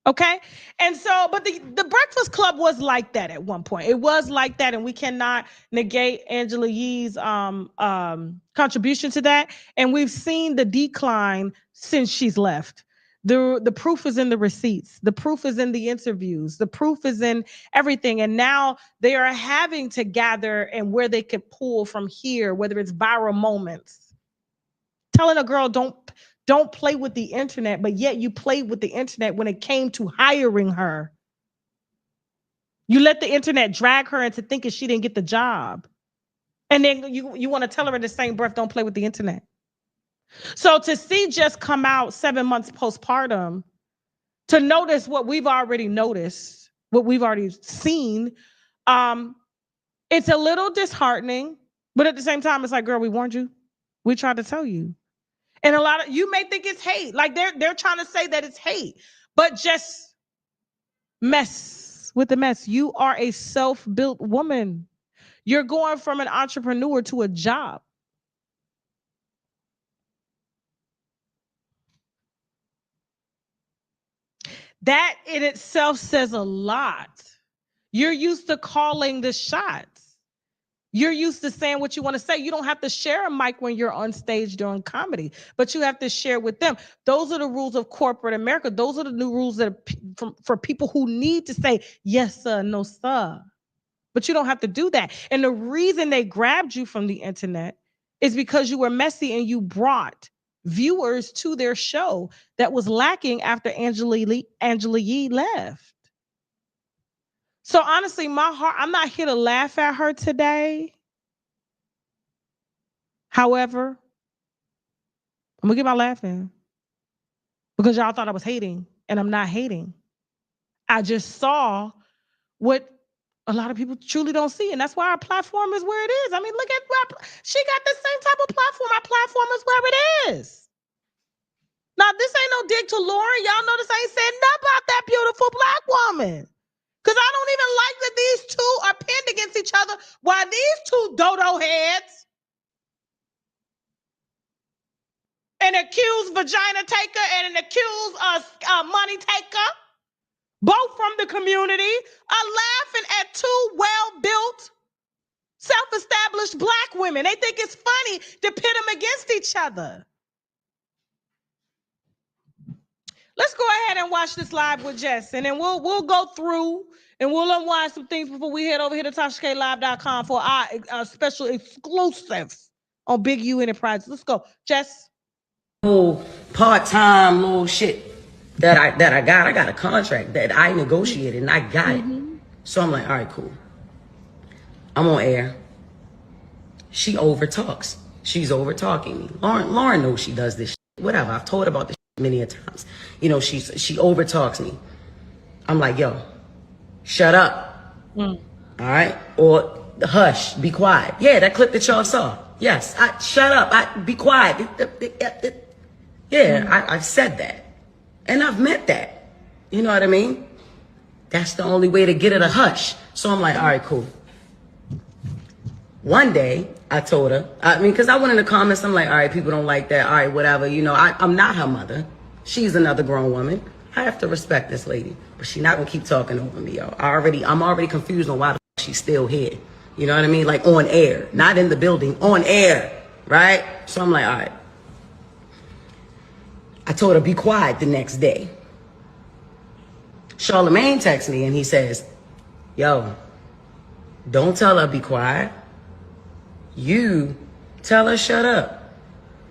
Okay. And so, but the Breakfast Club was like that at one point. It was like that, and we cannot negate Angela Yee's contribution to that. And we've seen the decline since she's left. The proof is in the receipts. The proof is in the interviews. The proof is in everything. And now they are having to gather and where they could pull from here, whether it's viral moments. Telling a girl don't play with the internet, but yet you played with the internet when it came to hiring her. You let the internet drag her into thinking she didn't get the job. And then you want to tell her in the same breath, don't play with the internet. So to see Jess come out 7 months postpartum, to notice what we've already noticed, what we've already seen, it's a little disheartening, but at the same time, it's like, girl, we warned you. We tried to tell you. And a lot of you may think it's hate, like they're trying to say that it's hate, but just mess with the mess. You are a self-built woman. You're going from an entrepreneur to a job. That in itself says a lot. You're used to calling the shots. You're used to saying what you want to say. You don't have to share a mic when you're on stage doing comedy, but you have to share with them. Those are the rules of corporate America. Those are the new rules that are for people who need to say, yes, sir, no, sir. But you don't have to do that. And the reason they grabbed you from the internet is because you were messy and you brought viewers to their show that was lacking after Angela Yee left. So honestly, my heart, I'm not here to laugh at her today. However, I'm gonna get my laugh in because y'all thought I was hating, and I'm not hating. I just saw what a lot of people truly don't see, and that's why our platform is where it is. I mean, look at she got the same type of platform. Our platform is where it is. Now, this ain't no dig to Lauren. Y'all notice I ain't said nothing about that beautiful black woman. Because I don't even like that these two are pinned against each other while these two dodo heads, an accused vagina taker and an accused money taker, both from the community, are laughing at two well-built, self-established black women. They think it's funny to pit them against each other. Let's go ahead and watch this live with Jess, and then we'll go through and we'll unwind some things before we head over here to TashaKLive.com for our special exclusives on Big U Enterprises. Let's go, Jess. Little part-time little shit that I got. I got a contract that I negotiated and I got it. So I'm like, all right, cool. I'm on air. She overtalks. She's over-talking me. Lauren knows she does this shit. Whatever. I've told her about this shit many a times. You know, she overtalks me. I'm like, yo, shut up. All right? Or hush, be quiet. Yeah, that clip that y'all saw. Yes, shut up. Be quiet. Yeah, I've said that. And I've meant that. You know what I mean? That's the only way to get her to hush. So I'm like, all right, cool. One day, I told her, because I went in the comments, I'm like, all right, people don't like that. All right, whatever. You know, I'm not her mother. She's another grown woman. I have to respect this lady. But she's not going to keep talking over me, yo. I'm already confused on why the fuck she's still here. You know what I mean? Like on air. Not in the building. On air. Right? So I'm like, all right. I told her, be quiet the next day. Charlemagne texts me and he says, yo, don't tell her be quiet. You tell her shut up.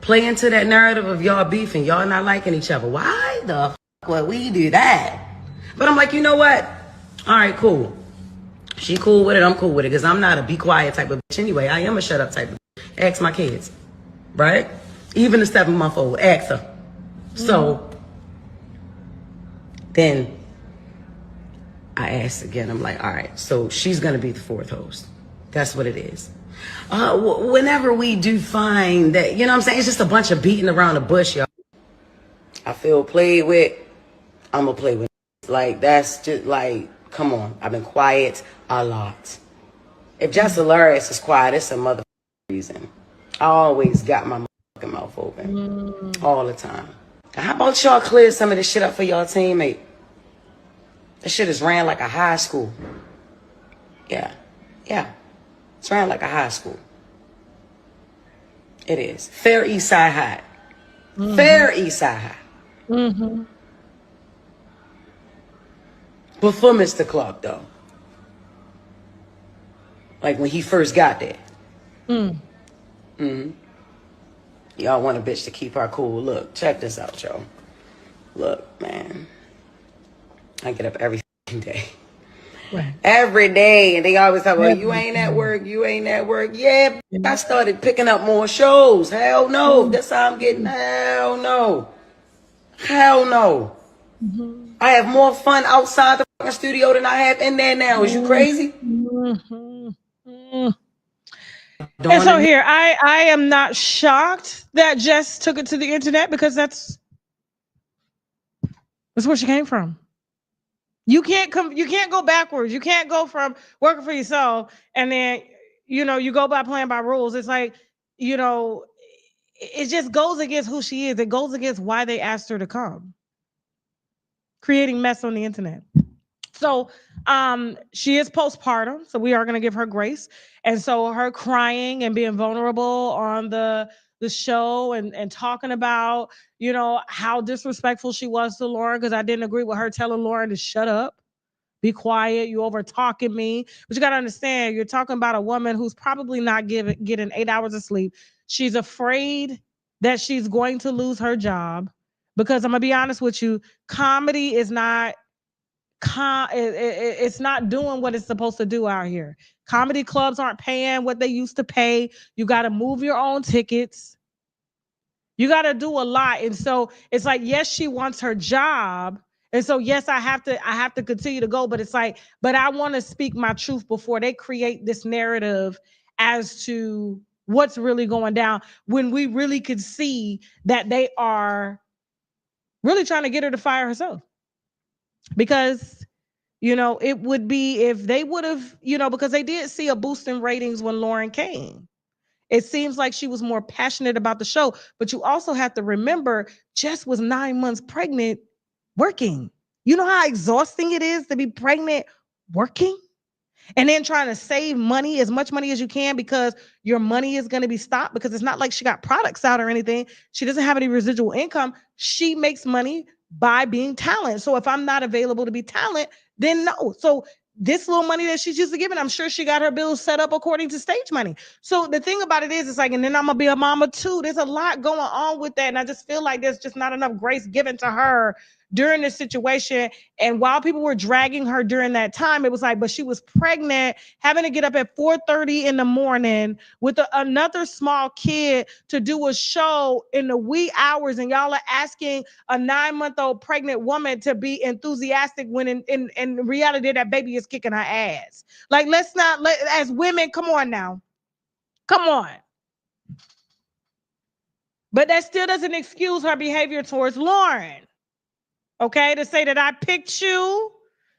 Play into that narrative of y'all beefing, y'all not liking each other. Why the f would we do that? But I'm like, you know what? All right, cool. She cool with it, I'm cool with it, because I'm not a be quiet type of bitch anyway. I am a shut up type of bitch. Ask my kids, right? Even the 7-month-old, ask her. So then I asked again, I'm like, all right, so she's going to be the fourth host. That's what it is. Whenever we do find that, you know what I'm saying? It's just a bunch of beating around the bush, y'all. I feel played with, I'm going to play with. Like, that's just like, come on. I've been quiet a lot. If Jess Hilarious is quiet, it's a motherfucking reason. I always got my motherfucking mouth open. All the time. How about y'all clear some of this shit up for y'all teammate? That shit is ran like a high school. Yeah. It's ran like a high school. It is. Fair East Side High. Fair East Side High. Before Mr. Clark, though. Like when he first got there. Y'all want a bitch to keep her cool. Look, check this out, y'all. Look, man. I get up every day. Right. Every day. And they always talk about, you ain't at work, you ain't at work. Yeah, I started picking up more shows. Hell no. That's how I'm getting. Hell no. Hell no. I have more fun outside the fucking studio than I have in there now. Is you crazy? And so here, I am not shocked that Jess took it to the internet, because that's where she came from. You can't go backwards. You can't go from working for yourself and then, you go by playing by rules. It's like, it just goes against who she is. It goes against why they asked her to come. Creating mess on the internet. So she is postpartum, so we are going to give her grace. And so her crying and being vulnerable on the show and talking about, how disrespectful she was to Lauren, because I didn't agree with her telling Lauren to shut up, be quiet, you over talking me. But you got to understand, you're talking about a woman who's probably not getting 8 hours of sleep. She's afraid that she's going to lose her job, because I'm going to be honest with you, comedy is not it's not doing what it's supposed to do out here. Comedy clubs aren't paying what they used to pay. You got to move your own tickets. You got to do a lot. And so it's like, yes, she wants her job. And so, yes, I have to continue to go. But it's like, but I want to speak my truth before they create this narrative as to what's really going down, when we really could see that they are really trying to get her to fire herself. Because, it would be if they would have, because they did see a boost in ratings when Lauren came. It seems like she was more passionate about the show. But you also have to remember, Jess was 9 months pregnant working. You know how exhausting it is to be pregnant working? And then trying to save money, as much money as you can, because your money is going to be stopped, because it's not like she got products out or anything. She doesn't have any residual income. She makes money by being talent. So if I'm not available to be talent, then no. So this little money that she's used to giving, I'm sure she got her bills set up according to stage money. So the thing about it is, it's like, and then I'm going to be a mama too. There's a lot going on with that. And I just feel like there's just not enough grace given to her during this situation. And while people were dragging her during that time, it was like, but she was pregnant, having to get up at 4:30 in the morning with another small kid to do a show in the wee hours. And y'all are asking a 9-month-old pregnant woman to be enthusiastic when in reality, that baby is kicking her ass. Like, as women, come on now. Come on. But that still doesn't excuse her behavior towards Lauren. Okay, to say that I picked you,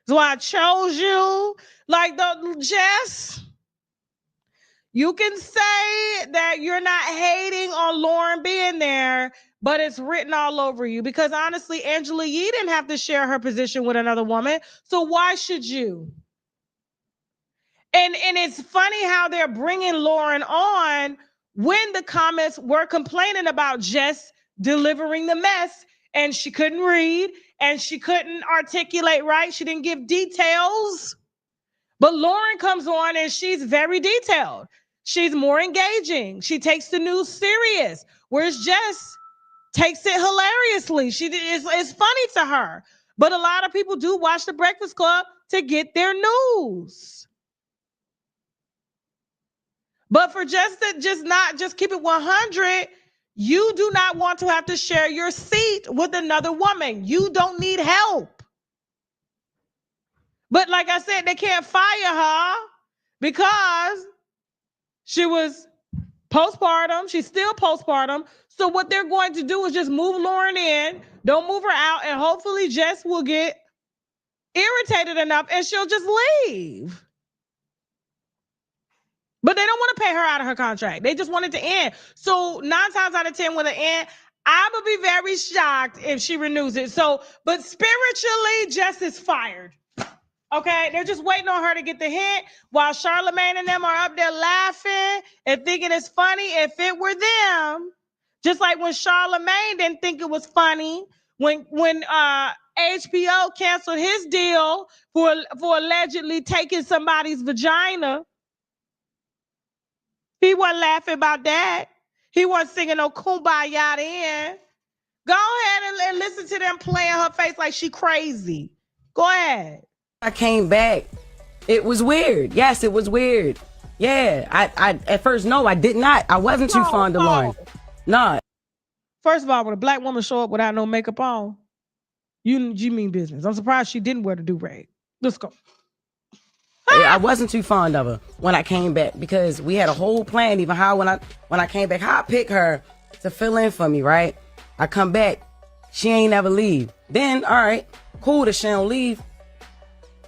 so I chose you. Like, Jess, you can say that you're not hating on Lauren being there, but it's written all over you. Because honestly, Angela Yee didn't have to share her position with another woman, so why should you? And it's funny how they're bringing Lauren on when the comments were complaining about Jess delivering the mess. and she couldn't read, and she couldn't articulate right. She didn't give details. But Lauren comes on and she's very detailed. She's more engaging. She takes the news serious, whereas Jess takes it hilariously. It's funny to her. But a lot of people do watch The Breakfast Club to get their news. But for Jess to just keep it 100, you do not want to have to share your seat with another woman. You don't need help. But like I said, they can't fire her because she was postpartum. She's still postpartum. So what they're going to do is just move Lauren in, don't move her out, and hopefully Jess will get irritated enough and she'll just leave. But they don't want to pay her out of her contract. They just want it to end. So 9 times out of 10 when it end, I would be very shocked if she renews it. But spiritually, Jess is fired. Okay, they're just waiting on her to get the hint while Charlamagne and them are up there laughing and thinking it's funny. If it were them, just like when Charlamagne didn't think it was funny, when HBO canceled his deal for allegedly taking somebody's vagina, he wasn't laughing about that. He wasn't singing no Kumbaya then. Go ahead and listen to them playing her face like she crazy. Go ahead. I came back. It was weird. Yes, it was weird. Yeah, I at first, no, I did not. I wasn't too fond of Lauren. Nah. First of all, when a black woman show up without no makeup on, you mean business. I'm surprised she didn't wear the do-rag. Let's go. I wasn't too fond of her when I came back because we had a whole plan. Even how when I came back, how I pick her to fill in for me, right? I come back, she ain't never leave. Then, all right, cool that she don't leave.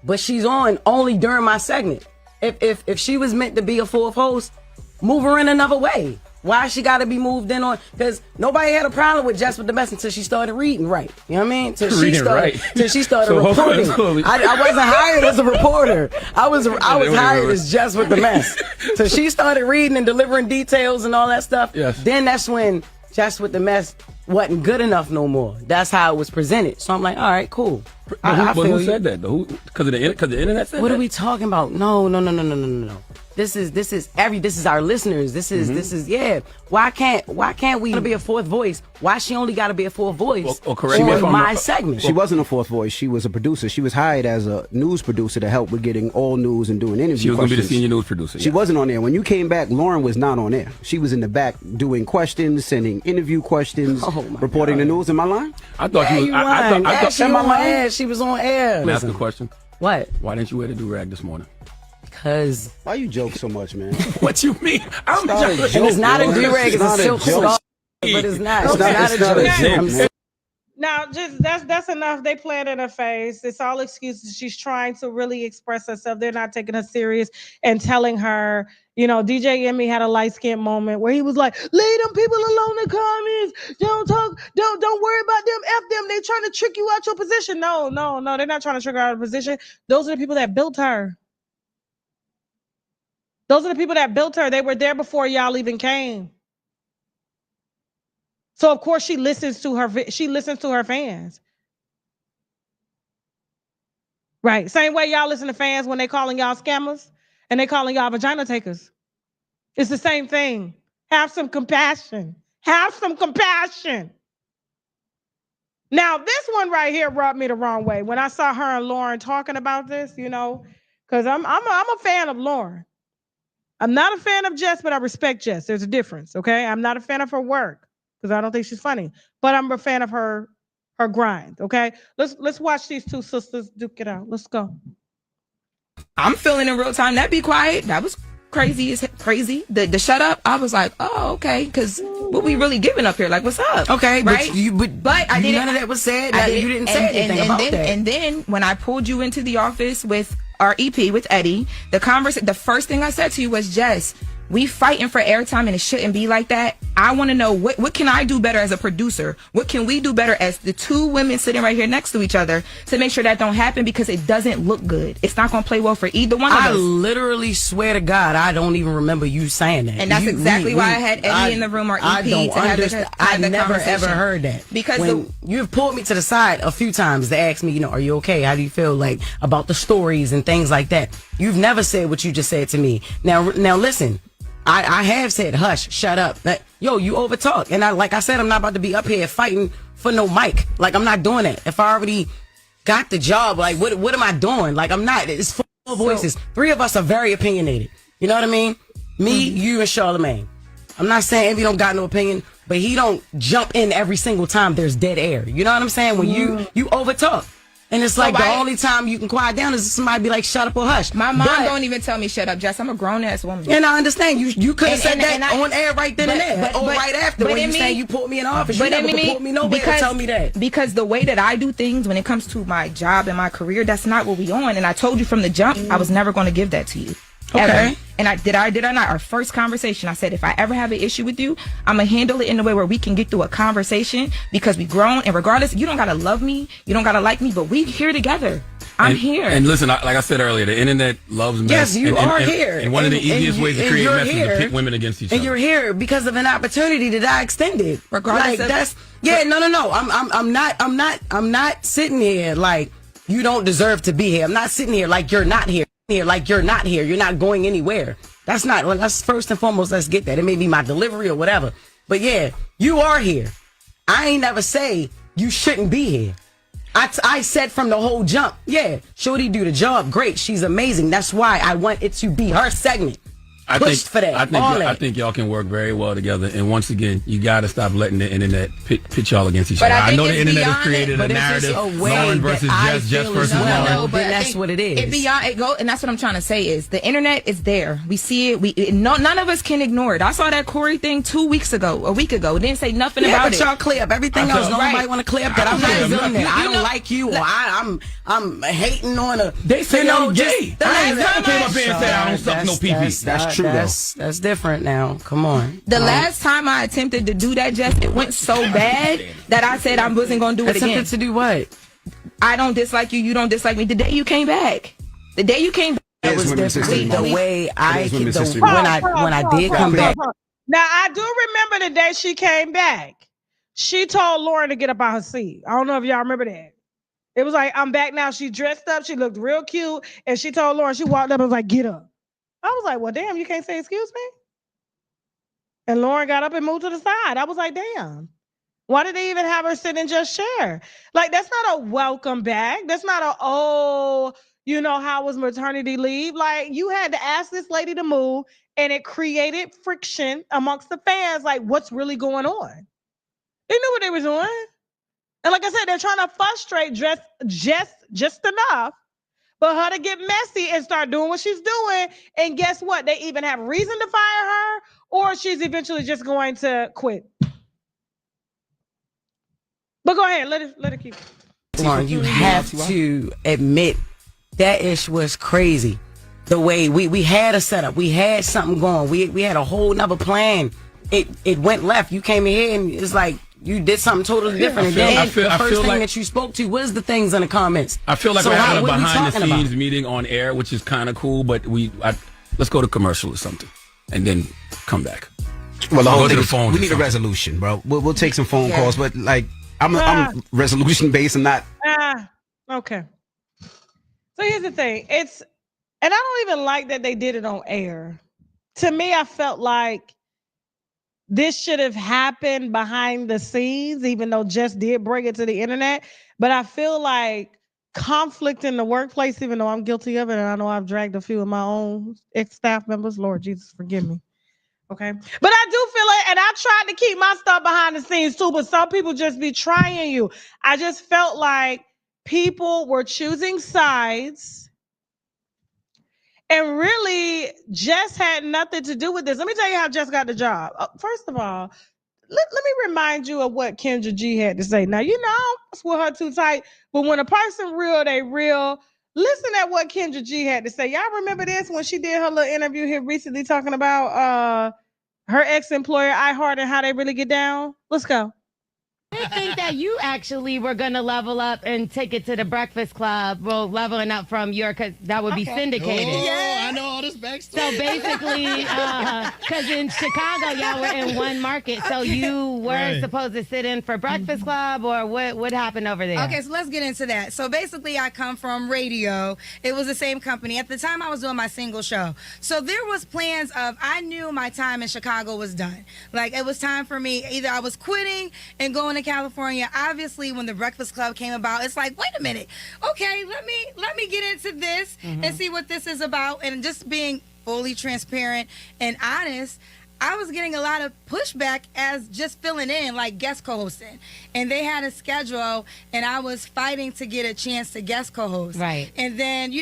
But she's on only during my segment. If she was meant to be a fourth host, move her in another way. Why she got to be moved in on? Because nobody had a problem with Jess with the mess until she started reading right. You know what I mean? Till she started reporting. I wasn't hired as a reporter. I was hired as Jess with the mess. So she started reading and delivering details and all that stuff. Yes. Then that's when Jess with the mess wasn't good enough no more. That's how it was presented. So I'm like, all right, cool. Who said that though? Because the internet said that? What are we talking about? No. This is our listeners. This is yeah. Why can't we be a fourth voice? Why she only got to be a fourth voice on my segment? She wasn't a fourth voice. She was a producer. She was hired as a news producer to help with getting all news and doing interviews. She was going to be the senior news producer. She wasn't on there. When you came back, Lauren was not on there. She was in the back doing questions, sending interview questions, reporting the news. Am I lying? I thought she was. She was on air. Let me ask a question. What? Why didn't you wear the do-rag this morning? Because. Why you joke so much, man? What you mean? I'm joking. And it's not a do-rag. It's a silk scarf. But it's not. It's not a joke. Now, just that's enough. They play it in her face. It's all excuses. She's trying to really express herself. They're not taking her serious and telling her, you know, DJ Emmy had a light-skinned moment where he was like, leave them people alone in the comments. Don't talk, don't worry about them. F them. They trying to trick you out your position. No, they're not trying to trick her out of position. Those are the people that built her. Those are the people that built her. They were there before y'all even came. So of course she listens to her fans. Right. Same way y'all listen to fans when they calling y'all scammers and they calling y'all vagina takers. It's the same thing. Have some compassion. Have some compassion. Now, this one right here rubbed me the wrong way. When I saw her and Lauren talking about this, you know, because I'm a fan of Lauren. I'm not a fan of Jess, but I respect Jess. There's a difference, okay? I'm not a fan of her work because I don't think she's funny, but I'm a fan of her grind, okay? Let's watch these two sisters duke it out. Let's go. I'm feeling in real time. That be quiet. That was crazy. The shut up. I was like, oh, okay, because what we really giving up here? Like, what's up? Okay, right? But I didn't. None of that was said. You didn't say anything about that. And then when I pulled you into the office with our EP with Eddie, the first thing I said to you was, Jess, we fighting for airtime and it shouldn't be like that. I want to know what can I do better as a producer? What can we do better as the two women sitting right here next to each other to make sure that don't happen, because it doesn't look good. It's not going to play well for either one of us. I literally swear to God, I don't even remember you saying that. And that's exactly why I had Eddie in the room, or EP, I don't understand. I never ever heard that. Because you've pulled me to the side a few times to ask me, you know, are you okay? How do you feel like about the stories and things like that? You've never said what you just said to me. Now listen. I have said, hush, shut up. Yo, you overtalk. And like I said, I'm not about to be up here fighting for no mic. Like, I'm not doing that. If I already got the job, like, what am I doing? Like, I'm not. It's four voices. Three of us are very opinionated. You know what I mean? Me, you, and Charlamagne. I'm not saying Envy don't got no opinion, but he don't jump in every single time there's dead air. You know what I'm saying? When you overtalk. And it's like the only time you can quiet down is somebody be like, shut up or hush. My mom don't even tell me shut up, Jess. I'm a grown-ass woman. And I understand. You could have said that on air right then and there. Or right after when you say you put me in office. You never put me nowhere to tell me that. Because the way that I do things when it comes to my job and my career, that's not what we on. And I told you from the jump, I was never going to give that to you. Okay. Ever. And I did I not? Our first conversation, I said, if I ever have an issue with you, I'm going to handle it in a way where we can get through a conversation, because we grown, and regardless, you don't got to love me, you don't got to like me, but we here together. I'm here. And listen, like I said earlier, the internet loves mess. Yes, you are here. And one of the easiest ways to create mess is to pit women against each other. And you're here because of an opportunity that I extended. Regardless I'm not sitting here like you don't deserve to be here. I'm not sitting here like you're not here. Like you're not here. You're not going anywhere. That's first and foremost, let's get that. It may be my delivery or whatever. But yeah, you are here. I ain't never say you shouldn't be here. I said from the whole jump, yeah, Shorty do the job great. She's amazing. That's why I want it to be her segment. I think y'all can work very well together. And once again, you got to stop letting the internet pit y'all against each other. I know the internet has created a narrative, Lauren versus Jess, Jess versus Lauren. But that's what it is. And that's what I'm trying to say is the internet is there. We see it. None of us can ignore it. I saw that Corey thing a week ago. It didn't say nothing about it. But y'all clear up everything else. Nobody want to clear up that I'm not feeling that. I don't like you, or I'm hating on a. They say I'm gay. I ain't came up here and said I don't suck no pee-pee. That's true, that's different now. Come on. The last time I attempted to do that, Jess, it went so bad that I said I wasn't going to do it again. Attempted to do what? I don't dislike you. You don't dislike me. The day you came back. That was different. The way when I did come back. Now, I do remember the day she came back. She told Lauren to get up out her seat. I don't know if y'all remember that. It was like, I'm back now. She dressed up. She looked real cute. And she told Lauren, she walked up and was like, get up. I was like, well, damn, you can't say excuse me? And Lauren got up and moved to the side. I was like, damn. Why did they even have her sit and just share? Like, that's not a welcome back. That's not how was maternity leave? Like, you had to ask this lady to move, and it created friction amongst the fans. Like, what's really going on? They knew what they were doing. And like I said, they're trying to frustrate Jess just enough for her to get messy and start doing what she's doing. And guess what? They even have reason to fire her, or she's eventually just going to quit. But go ahead, let it keep. Lauren, you have to admit that ish was crazy. The way we had a setup, we had something going, we had a whole nother plan. It went left. You came in here and it's like you did something totally different. The first thing that you spoke to was the things in the comments. I feel like we're having a behind-the-scenes meeting on air, which is kind of cool, but let's go to commercial or something, and then come back. Well, the whole thing is, we need a resolution, bro. We'll take some phone calls, but like, I'm resolution-based and not... Okay. So here's the thing. And I don't even like that they did it on air. To me, I felt like this should have happened behind the scenes, even though Jess did bring it to the internet. But I feel like conflict in the workplace, even though I'm guilty of it, and I know I've dragged a few of my own ex-staff members. Lord Jesus, forgive me. Okay. But I do feel it, and I tried to keep my stuff behind the scenes too, but some people just be trying you. I just felt like people were choosing sides. And really, Jess had nothing to do with this. Let me tell you how Jess got the job. First of all, let me remind you of what Kendra G had to say. Now, I don't with her too tight, but when a person real, they real. Listen at what Kendra G had to say. Y'all remember this when she did her little interview here recently talking about her ex-employer, iHeart, and how they really get down? Let's go. I think that you actually were going to level up and take it to the Breakfast Club. Well, leveling up from because that would be syndicated. Oh, yeah, I know all this backstory. So basically, because in Chicago, y'all were in one market. So you were supposed to sit in for Breakfast Club, or what happened over there? Okay, so let's get into that. So basically, I come from radio. It was the same company. At the time, I was doing my single show. So there was plans of, I knew my time in Chicago was done. Like, it was time for me. Either I was quitting and going to California. Obviously, when the Breakfast Club came about, it's like, wait a minute. Okay, let me get into this and see what this is about. And just being fully transparent and honest, I was getting a lot of pushback as just filling in, like guest co-hosting. And they had a schedule, and I was fighting to get a chance to guest co-host. Right. And then,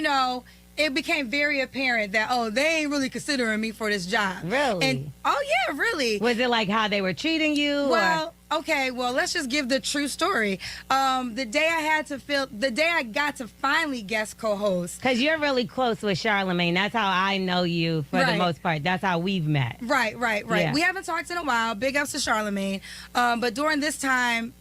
it became very apparent that, they ain't really considering me for this job. Really? And, yeah, really. Was it like how they were treating you? Well, okay, let's just give the true story. The day I got to finally guest co-host. Because you're really close with Charlamagne. That's how I know you for the most part. That's how we've met. Right. Yeah. We haven't talked in a while. Big ups to Charlamagne. But during this time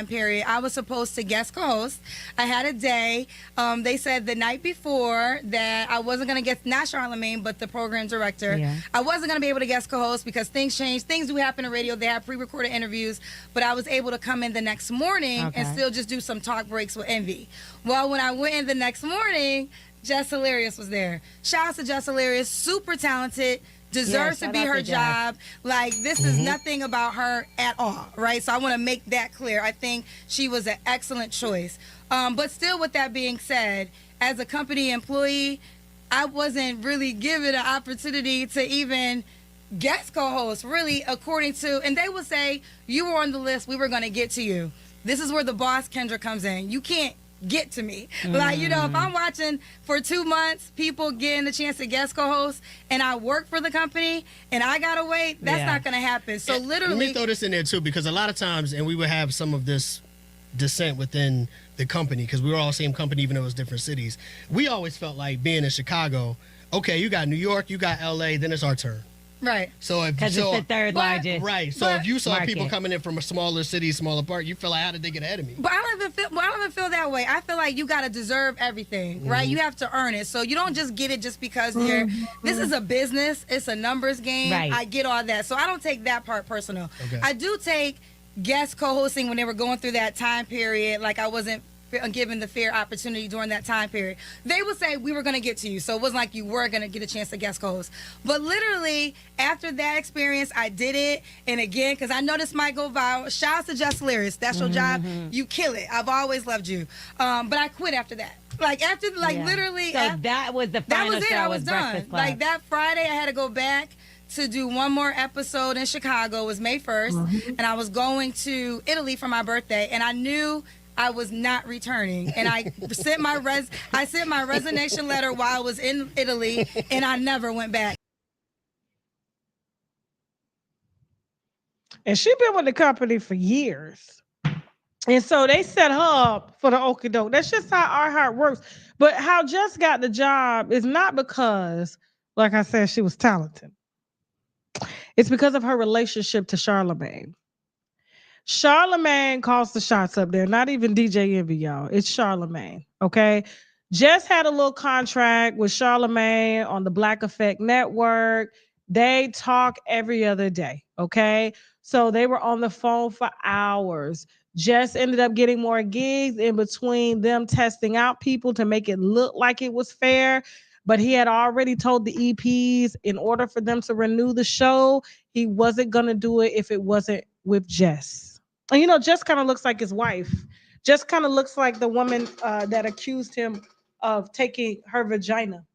period, I was supposed to guest co-host. I had a day. They said the night before that I wasn't going to get, not Charlamagne, but the program director. Yeah. I wasn't going to be able to guest co-host because things changed. Things do happen in radio. They have pre-recorded interviews. But I was able to come in the next morning and still just do some talk breaks with Envy. Well, when I went in the next morning, Jess Hilarious was there. Shout out to Jess Hilarious, super talented, deserves to be her job. Like, this is nothing about her at all, right? So I want to make that clear. I think she was an excellent choice. But still, with that being said, as a company employee, I wasn't really given an opportunity to even guest co-host, really, according to, and they would say, you were on the list, we were going to get to you. This is where the boss, Kendra, comes in. You can't get to me. Like, if I'm watching for 2 months, people getting a chance to guest co-host, and I work for the company, and I got to wait, that's not going to happen. So literally... Let me throw this in there, too, because a lot of times, and we would have some of this dissent within the company, because we were all same company, even though it was different cities. We always felt like being in Chicago, okay, you got New York, you got L.A., then it's our turn. Right. So because it's the third largest. Right. So if you saw market. people coming in from a smaller city, smaller part, you feel like, how did they get ahead of me? But I don't even feel that way. I feel like you gotta deserve everything, right? You have to earn it. So you don't just get it just because you're. This is a business. It's a numbers game. Right. I get all that. So I don't take that part personal. Okay. I do take guest co-hosting when they were going through that time period. Like, I wasn't given the fair opportunity during that time period. They would say we were going to get to you, so it wasn't like you were going to get a chance to guest co-host. But literally, after that experience, I did it, and again, because I know this might go viral, shout out to Jess Hilarious. That's your job. You kill it. I've always loved you. But I quit after that. Literally. So that was the final That was it. show I was done. Breakfast Club. Like, that Friday, I had to go back to do one more episode in Chicago. It was May 1st, and I was going to Italy for my birthday, and I knew I was not returning, and I sent my resignation letter while I was in Italy, and I never went back. And she been with the company for years, and so they set her up for the okie doke. That's just how our heart works. But how Jess got the job is not because, like I said, she was talented. It's because of her relationship to Charlamagne. Charlamagne calls the shots up there, not even DJ Envy, y'all. It's Charlamagne, okay? Jess had a little contract with Charlamagne on the Black Effect Network. They talk every other day, okay? So they were on the phone for hours. Jess ended up getting more gigs in between them testing out people to make it look like it was fair. But he had already told the EPs in order for them to renew the show, he wasn't going to do it if it wasn't with Jess. And Jess kind of looks like his wife. Jess kind of looks like the woman that accused him of taking her vagina.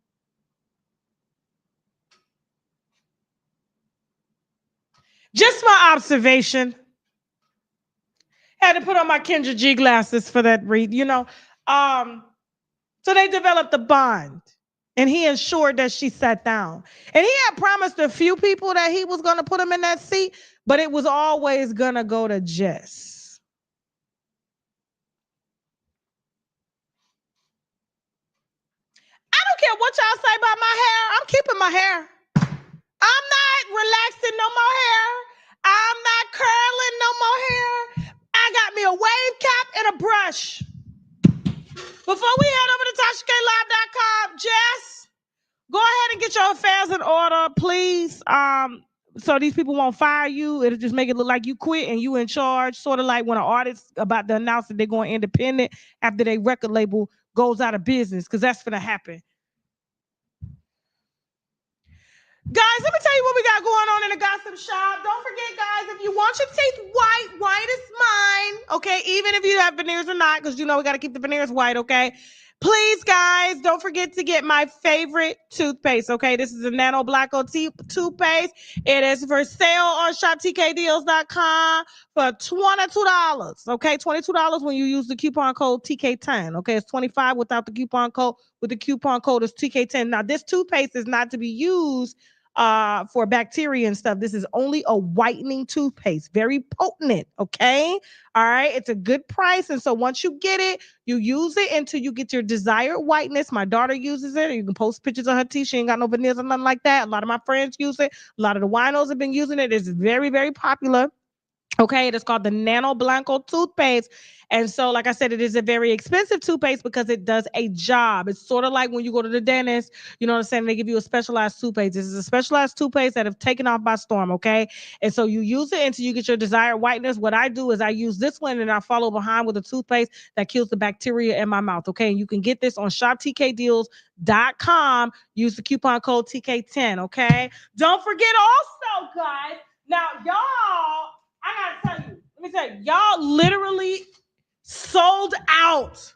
Just my observation. Had to put on my Kendra G glasses for that read, So they developed a bond. And he ensured that she sat down. And he had promised a few people that he was going to put him in that seat, but it was always going to go to Jess. care what y'all say about my hair. I'm keeping my hair. I'm not relaxing no more hair. I'm not curling no more hair. I got me a wave cap and a brush. Before we head over to TashaKLive.com, Jess, go ahead and get your affairs in order, please. So these people won't fire you. It'll just make it look like you quit and you in charge. Sort of like when an artist about to announce that they're going independent after their record label goes out of business, because that's gonna happen. Guys, let me tell you what we got going on in the gossip shop. Don't forget, guys, if you want your teeth white, white is mine, okay? Even if you have veneers or not, because you know we got to keep the veneers white, okay? Please, guys, don't forget to get my favorite toothpaste, okay? This is a Nano Blacko toothpaste. It is for sale on shoptkdeals.com for $22, okay? $22 when you use the coupon code TK10, okay? It's $25 without the coupon code. With the coupon code, it's TK10. Now, this toothpaste is not to be used for bacteria and stuff. This is only a whitening toothpaste, very potent, okay? All right, it's a good price. And so once you get it, you use it until you get your desired whiteness. My daughter uses it. You can post pictures of her teeth. She ain't got no veneers or nothing like that. A lot of my friends use it. A lot of the winos have been using it. It's very, very popular. Okay, it is called the Nano Blanco toothpaste. And so, like I said, it is a very expensive toothpaste because it does a job. It's sort of like when you go to the dentist, you know what I'm saying? They give you a specialized toothpaste. This is a specialized toothpaste that have taken off by storm, okay? And so you use it until you get your desired whiteness. What I do is I use this one and I follow behind with a toothpaste that kills the bacteria in my mouth, okay? And you can get this on shoptkdeals.com. Use the coupon code TK10, okay? Don't forget also, guys, now y'all, I gotta tell you, let me tell you, y'all literally sold out.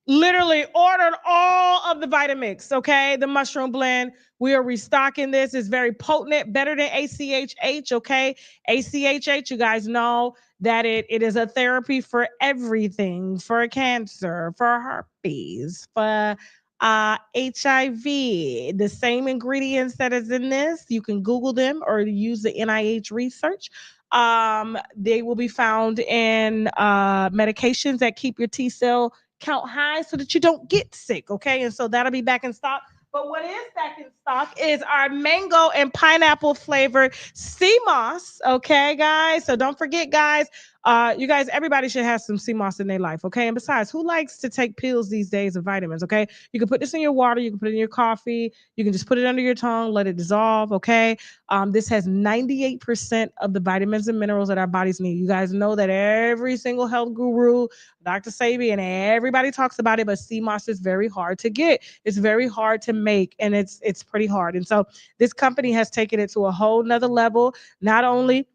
Literally ordered all of the Vitamix, okay? The mushroom blend. We are restocking this. It's very potent, better than ACHH, okay? ACHH, you guys know that it is a therapy for everything, for cancer, for herpes, for HIV. The same ingredients that is in this, you can Google them or use the NIH research. They will be found in medications that keep your T cell count high so that you don't get sick, okay? And so that'll be back in stock. But what is back in stock is our mango and pineapple flavored sea moss, okay, guys? So don't forget, guys, you guys, everybody should have some sea moss in their life, okay? And besides, who likes to take pills these days of vitamins, okay? You can put this in your water, you can put it in your coffee, you can just put it under your tongue, let it dissolve, okay? This has 98% of the vitamins and minerals that our bodies need. You guys know that every single health guru, Dr. Sabi, and everybody talks about it, but sea moss is very hard to get. It's very hard to make, and it's pretty hard. And so this company has taken it to a whole nother level. Not only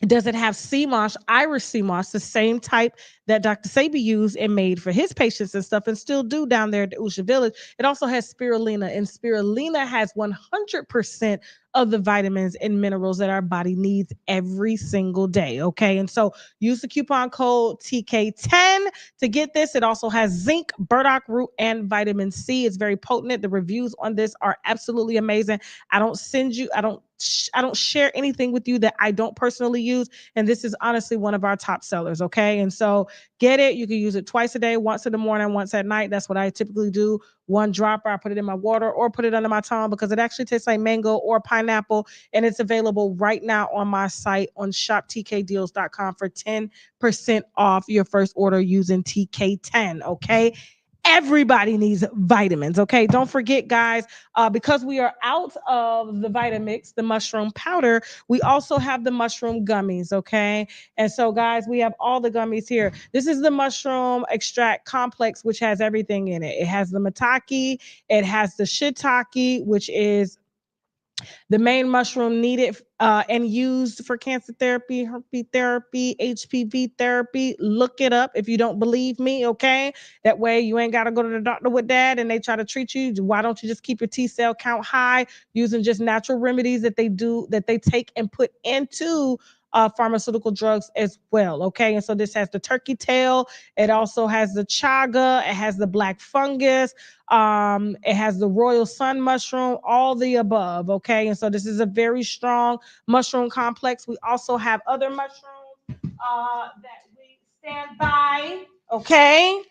does it have sea moss, Irish sea moss, the same type that Dr. Sabi used and made for his patients and stuff, and still do down there at the Usha Village. It also has spirulina, and spirulina has 100% of the vitamins and minerals that our body needs every single day, okay? And so use the coupon code TK10 to get this. It also has zinc, burdock root, and vitamin C. It's very potent. The reviews on this are absolutely amazing. I don't share anything with you that I don't personally use, and this is honestly one of our top sellers, okay? And so get it. You can use it twice a day, once in the morning, once at night. That's what I typically do. One dropper, I put it in my water or put it under my tongue because it actually tastes like mango or pineapple, and it's available right now on my site on shoptkdeals.com for 10% off your first order using TK10, okay? Everybody needs vitamins, okay? Don't forget, guys, because we are out of the Vitamix, the mushroom powder, we also have the mushroom gummies, okay? And so, guys, we have all the gummies here. This is the mushroom extract complex, which has everything in it. It has the maitake, it has the shiitake, which is the main mushroom needed and used for cancer therapy, herpes therapy, HPV therapy. Look it up if you don't believe me, okay? That way you ain't got to go to the doctor with that and they try to treat you. Why don't you just keep your T cell count high using just natural remedies that they take and put into pharmaceutical drugs as well, okay? And so this has the turkey tail. It also has the chaga. It has the black fungus. It has the royal sun mushroom, all the above, okay? And so this is a very strong mushroom complex. We also have other mushrooms that we stand by, okay?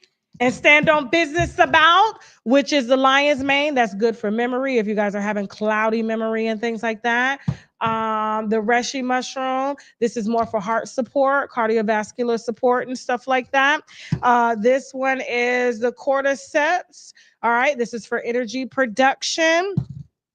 And stand on business about, which is the lion's mane. That's good for memory if you guys are having cloudy memory and things like that. The reishi mushroom. This is more for heart support, cardiovascular support, and stuff like that. This one is the cordyceps. All right, this is for energy production.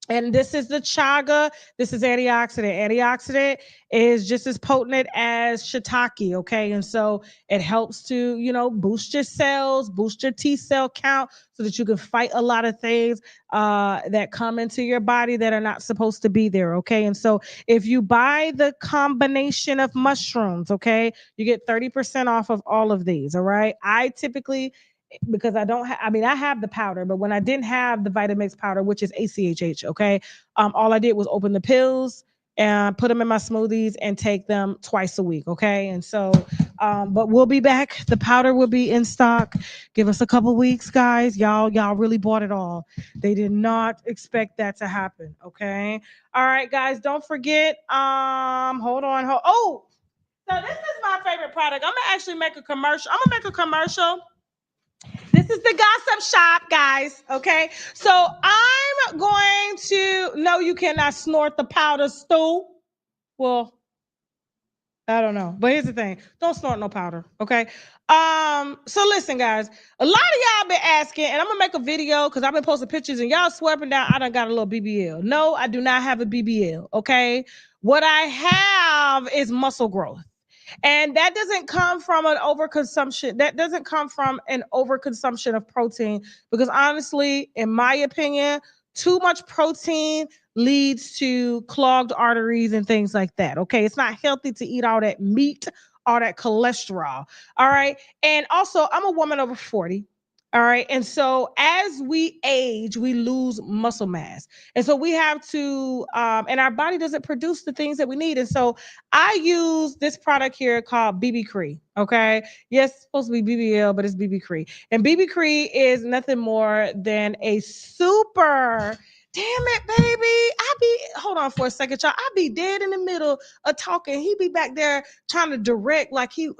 And this is the chaga. This is antioxidant. Antioxidant is just as potent as shiitake, okay? And so it helps to, boost your cells, boost your T cell count so that you can fight a lot of things that come into your body that are not supposed to be there, okay? And so if you buy the combination of mushrooms, okay, you get 30% off of all of these, all right? I typically, because I don't have, I have the powder, but when I didn't have the Vitamix powder, which is ACHH, okay, all I did was open the pills and put them in my smoothies and take them twice a week, okay? And so, but we'll be back. The powder will be in stock. Give us a couple weeks, guys. Y'all really bought it all. They did not expect that to happen, okay? All right, guys, don't forget, hold on. Oh, so this is my favorite product. I'm gonna actually make a commercial. This is the gossip shop, guys. Okay. So I'm going to, no, you cannot snort the powder, Stu. Well, I don't know. But here's the thing. Don't snort no powder. Okay. So listen, guys, a lot of y'all been asking, and I'm gonna make a video because I've been posting pictures and y'all swearing down I done got a little BBL. No, I do not have a BBL. Okay. What I have is muscle growth. And that doesn't come from an overconsumption. That doesn't come from an overconsumption of protein because honestly, in my opinion, too much protein leads to clogged arteries and things like that. Okay. It's not healthy to eat all that meat, all that cholesterol. All right. And also, I'm a woman over 40. All right. And so as we age, we lose muscle mass. And so we have to, and our body doesn't produce the things that we need. And so I use this product here called BB Cree. Okay. Yes, it's supposed to be BBL, but it's BB Cree. And BB Cree is nothing more than a super, damn it, baby. Hold on for a second, y'all. I be dead in the middle of talking. He be back there trying to direct like he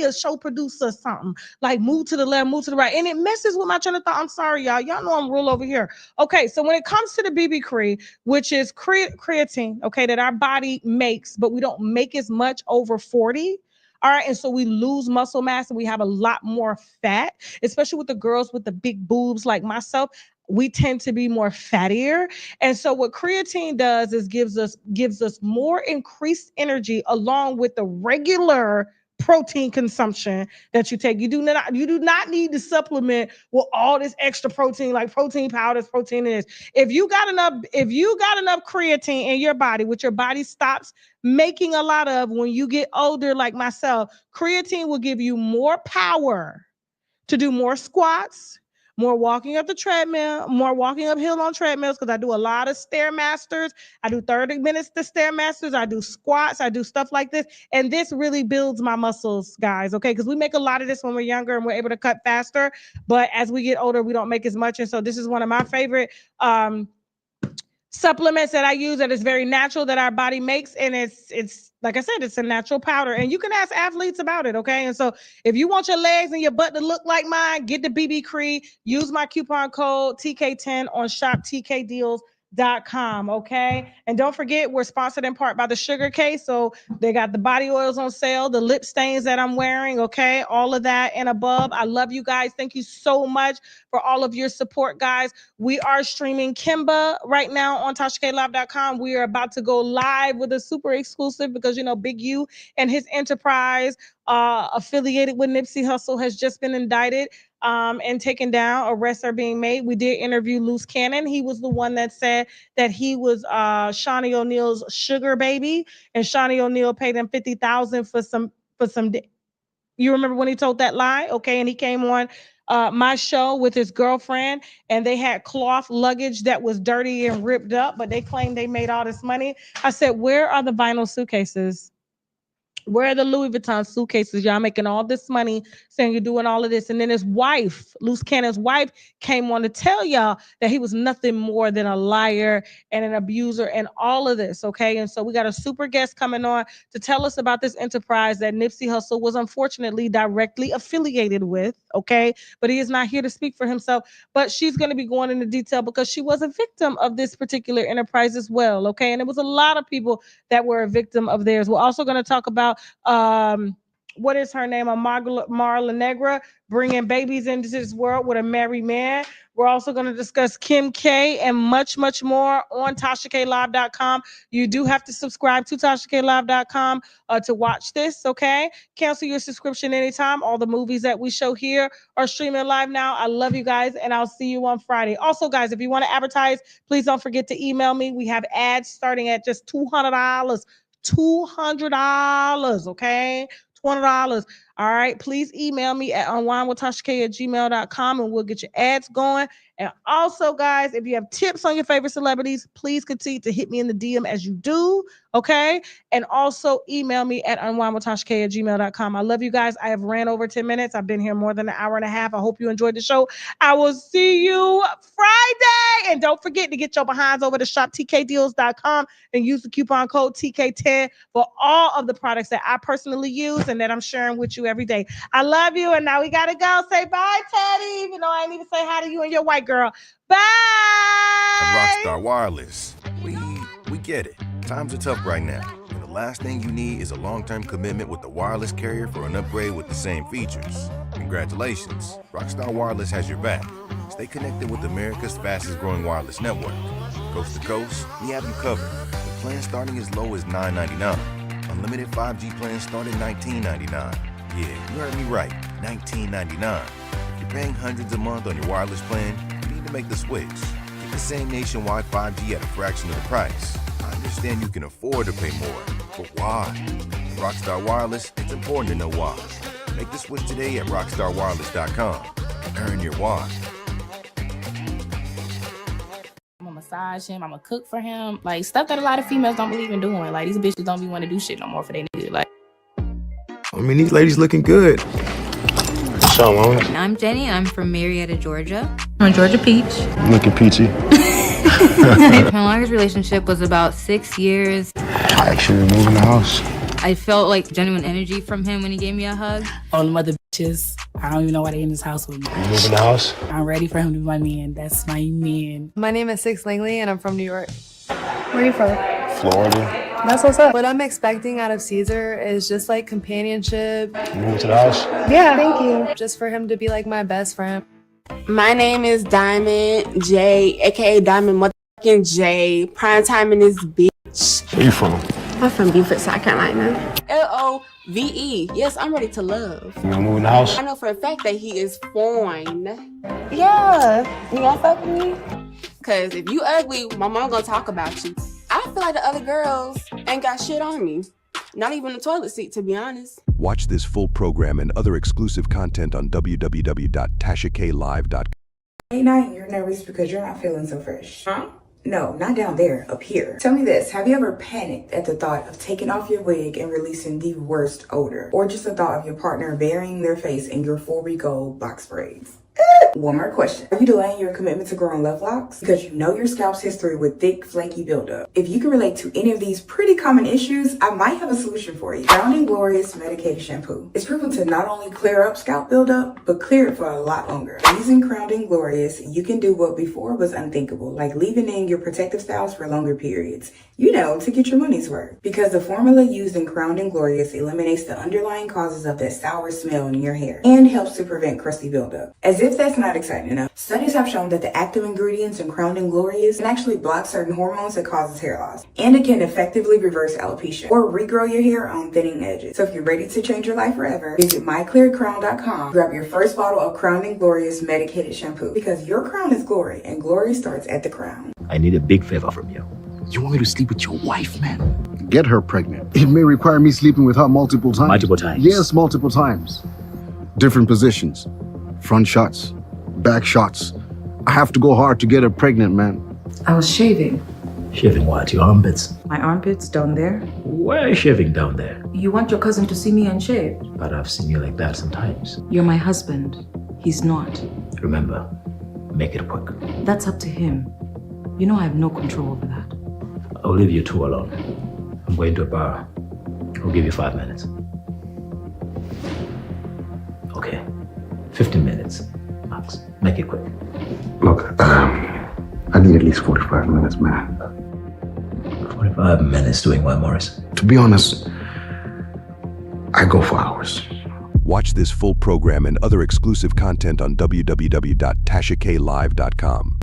a show producer or something. Like move to the left, move to the right. And it messes with my train of thought. I'm sorry, y'all. Y'all know I'm real over here. Okay, so when it comes to the BB Cree, which is creatine, okay, that our body makes, but we don't make as much over 40. All right. And so we lose muscle mass and we have a lot more fat, especially with the girls with the big boobs like myself. We tend to be more fattier. And so what creatine does is gives us more increased energy along with the regular protein consumption that you take. You do not need to supplement with all this extra protein, like protein powders, protein is. If you got enough creatine in your body, which your body stops making a lot of when you get older, like myself, creatine will give you more power to do more squats, more walking up the treadmill, more walking uphill on treadmills, because I do a lot of Stairmasters. I do 30 minutes to Stairmasters. I do squats. I do stuff like this. And this really builds my muscles, guys, okay? Because we make a lot of this when we're younger and we're able to cut faster. But as we get older, we don't make as much. And so this is one of my favorite supplements that I use that is very natural that our body makes. And it's like I said, it's a natural powder. And you can ask athletes about it, okay? And so if you want your legs and your butt to look like mine, get the BB Cree. Use my coupon code TK10 on shoptkdeals.com, okay? And don't forget, we're sponsored in part by the Sugar Case. So they got the body oils on sale, the lip stains that I'm wearing, okay? All of that and above. I love you guys. Thank you so much for all of your support, guys. We are streaming Kimba right now on TashaKLive.com. We are about to go live with a super exclusive because, Big U and his enterprise affiliated with Nipsey Hussle has just been indicted and taken down. Arrests are being made. We did interview Loose Cannon. He was the one that said that he was Shawnee O'Neal's sugar baby, and Shawnee O'Neal paid him $50,000 for some. You remember when he told that lie? Okay, and he came on my show with his girlfriend, and they had cloth luggage that was dirty and ripped up, but they claimed they made all this money. I said, where are the vinyl suitcases? Where are the Louis Vuitton suitcases? Y'all making all this money saying you're doing all of this. And then his wife, Loose Cannon's wife, came on to tell y'all that he was nothing more than a liar and an abuser and all of this, okay? And so we got a super guest coming on to tell us about this enterprise that Nipsey Hussle was unfortunately directly affiliated with, okay? But he is not here to speak for himself. But she's going to be going into detail because she was a victim of this particular enterprise as well, okay? And it was a lot of people that were a victim of theirs. We're also going to talk about what is her name? Marla Negra, bringing babies into this world with a married man. We're also going to discuss Kim K and much, much more on TashaKLive.com. You do have to subscribe to TashaKLive.com to watch this, okay? Cancel your subscription anytime. All the movies that we show here are streaming live now. I love you guys, and I'll see you on Friday. Also, guys, if you want to advertise, please don't forget to email me. We have ads starting at just $200. $200, okay? $20. All right. Please email me at unwinewithtashak@gmail.com and we'll get your ads going. And also, guys, if you have tips on your favorite celebrities, please continue to hit me in the DM as you do. Okay. And also email me at unwinewithtashak@gmail.com. I love you guys. I have ran over 10 minutes. I've been here more than an hour and a half. I hope you enjoyed the show. I will see you Friday. And don't forget to get your behinds over to shoptkdeals.com and use the coupon code TK10 for all of the products that I personally use and that I'm sharing with you every day. I love you. And now we got to go. Say bye, Teddy, even though I ain't even say hi to you and your white girl. Bye. At Rockstar Wireless, we get it. Times are tough right now. And the last thing you need is a long-term commitment with the wireless carrier for an upgrade with the same features. Congratulations. Rockstar Wireless has your back. Stay connected with America's fastest-growing wireless network. Coast to coast, we have you covered. With plans starting as low as $9.99. Unlimited 5G plans start at $19.99. Yeah, you heard me right, $19.99. If you're paying hundreds a month on your wireless plan, you need to make the switch. Get the same nationwide 5G at a fraction of the price. I understand you can afford to pay more, but why? At Rockstar Wireless, it's important to know why. Make the switch today at rockstarwireless.com. Earn your why. I'm gonna massage him. I'm gonna cook for him. Like, stuff that a lot of females don't believe in doing. Like, these bitches don't be want to do shit no more for their nigga. Like, I mean, these ladies looking good. I'm Jenny. I'm from Marietta, Georgia. I'm a Georgia peach. Looking peachy. My longest relationship was about 6 years. I actually moved in the house. I felt like genuine energy from him when he gave me a hug. all the mother bitches, I don't even know why they in this house with me. You move in the house? I'm ready for him to be my man. That's my man. My name is Six Langley and I'm from New York. Where are you from? Florida. That's what's up. What I'm expecting out of Caesar is just like companionship. You moved to the house? Yeah, thank you. Just for him to be like my best friend. My name is Diamond J, aka Diamond motherfucking J. Prime time in this bitch. Where you from? I'm from Beaufort, South Carolina. Love. Yes, I'm ready to love. You gonna move in the house? I know for a fact that he is fine. Yeah. You gonna fuck with me? Cause if you ugly, my mom gonna talk about you. I feel like the other girls ain't got shit on me. Not even the toilet seat, to be honest. Watch this full program and other exclusive content on www.tashaklive.com. Hey, night, you're nervous because you're not feeling so fresh. Huh? No, not down there, up here. Tell me this, have you ever panicked at the thought of taking off your wig and releasing the worst odor? Or just the thought of your partner burying their face in your 4-week gold box braids? One more question. Are you delaying your commitment to growing love locks? Because you know your scalp's history with thick, flaky buildup. If you can relate to any of these pretty common issues, I might have a solution for you. Crown & Glorious Medicated Shampoo. It's proven to not only clear up scalp buildup, but clear it for a lot longer. Using Crown & Glorious, you can do what before was unthinkable, like leaving in your protective styles for longer periods. You know, to get your money's worth. Because the formula used in Crown & Glorious eliminates the underlying causes of that sour smell in your hair and helps to prevent crusty buildup. As if that's not exciting enough, studies have shown that the active ingredients in Crown & Glorious can actually block certain hormones that causes hair loss, and it can effectively reverse alopecia or regrow your hair on thinning edges. So if you're ready to change your life forever, visit myclearcrown.com, grab your first bottle of Crown & Glorious Medicated Shampoo, because your crown is glory, and glory starts at the crown. I need a big favor from you. You want me to sleep with your wife, man? Get her pregnant. It may require me sleeping with her multiple times. Multiple times? Yes, multiple times. Different positions. Front shots, back shots. I have to go hard to get her pregnant, man. I was shaving. Shaving what? Your armpits? My armpits down there. Ooh. Why are you shaving down there? You want your cousin to see me unshaved? But I've seen you like that sometimes. You're my husband. He's not. Remember, make it quick. That's up to him. You know I have no control over that. I'll leave you two alone. I'm going to a bar. I'll give you 5 minutes. Okay, 15 minutes, max. Make it quick. Look, I need at least 45 minutes, man. 45 minutes doing what, Morris? To be honest, I go for hours. Watch this full program and other exclusive content on www.tashaklive.com.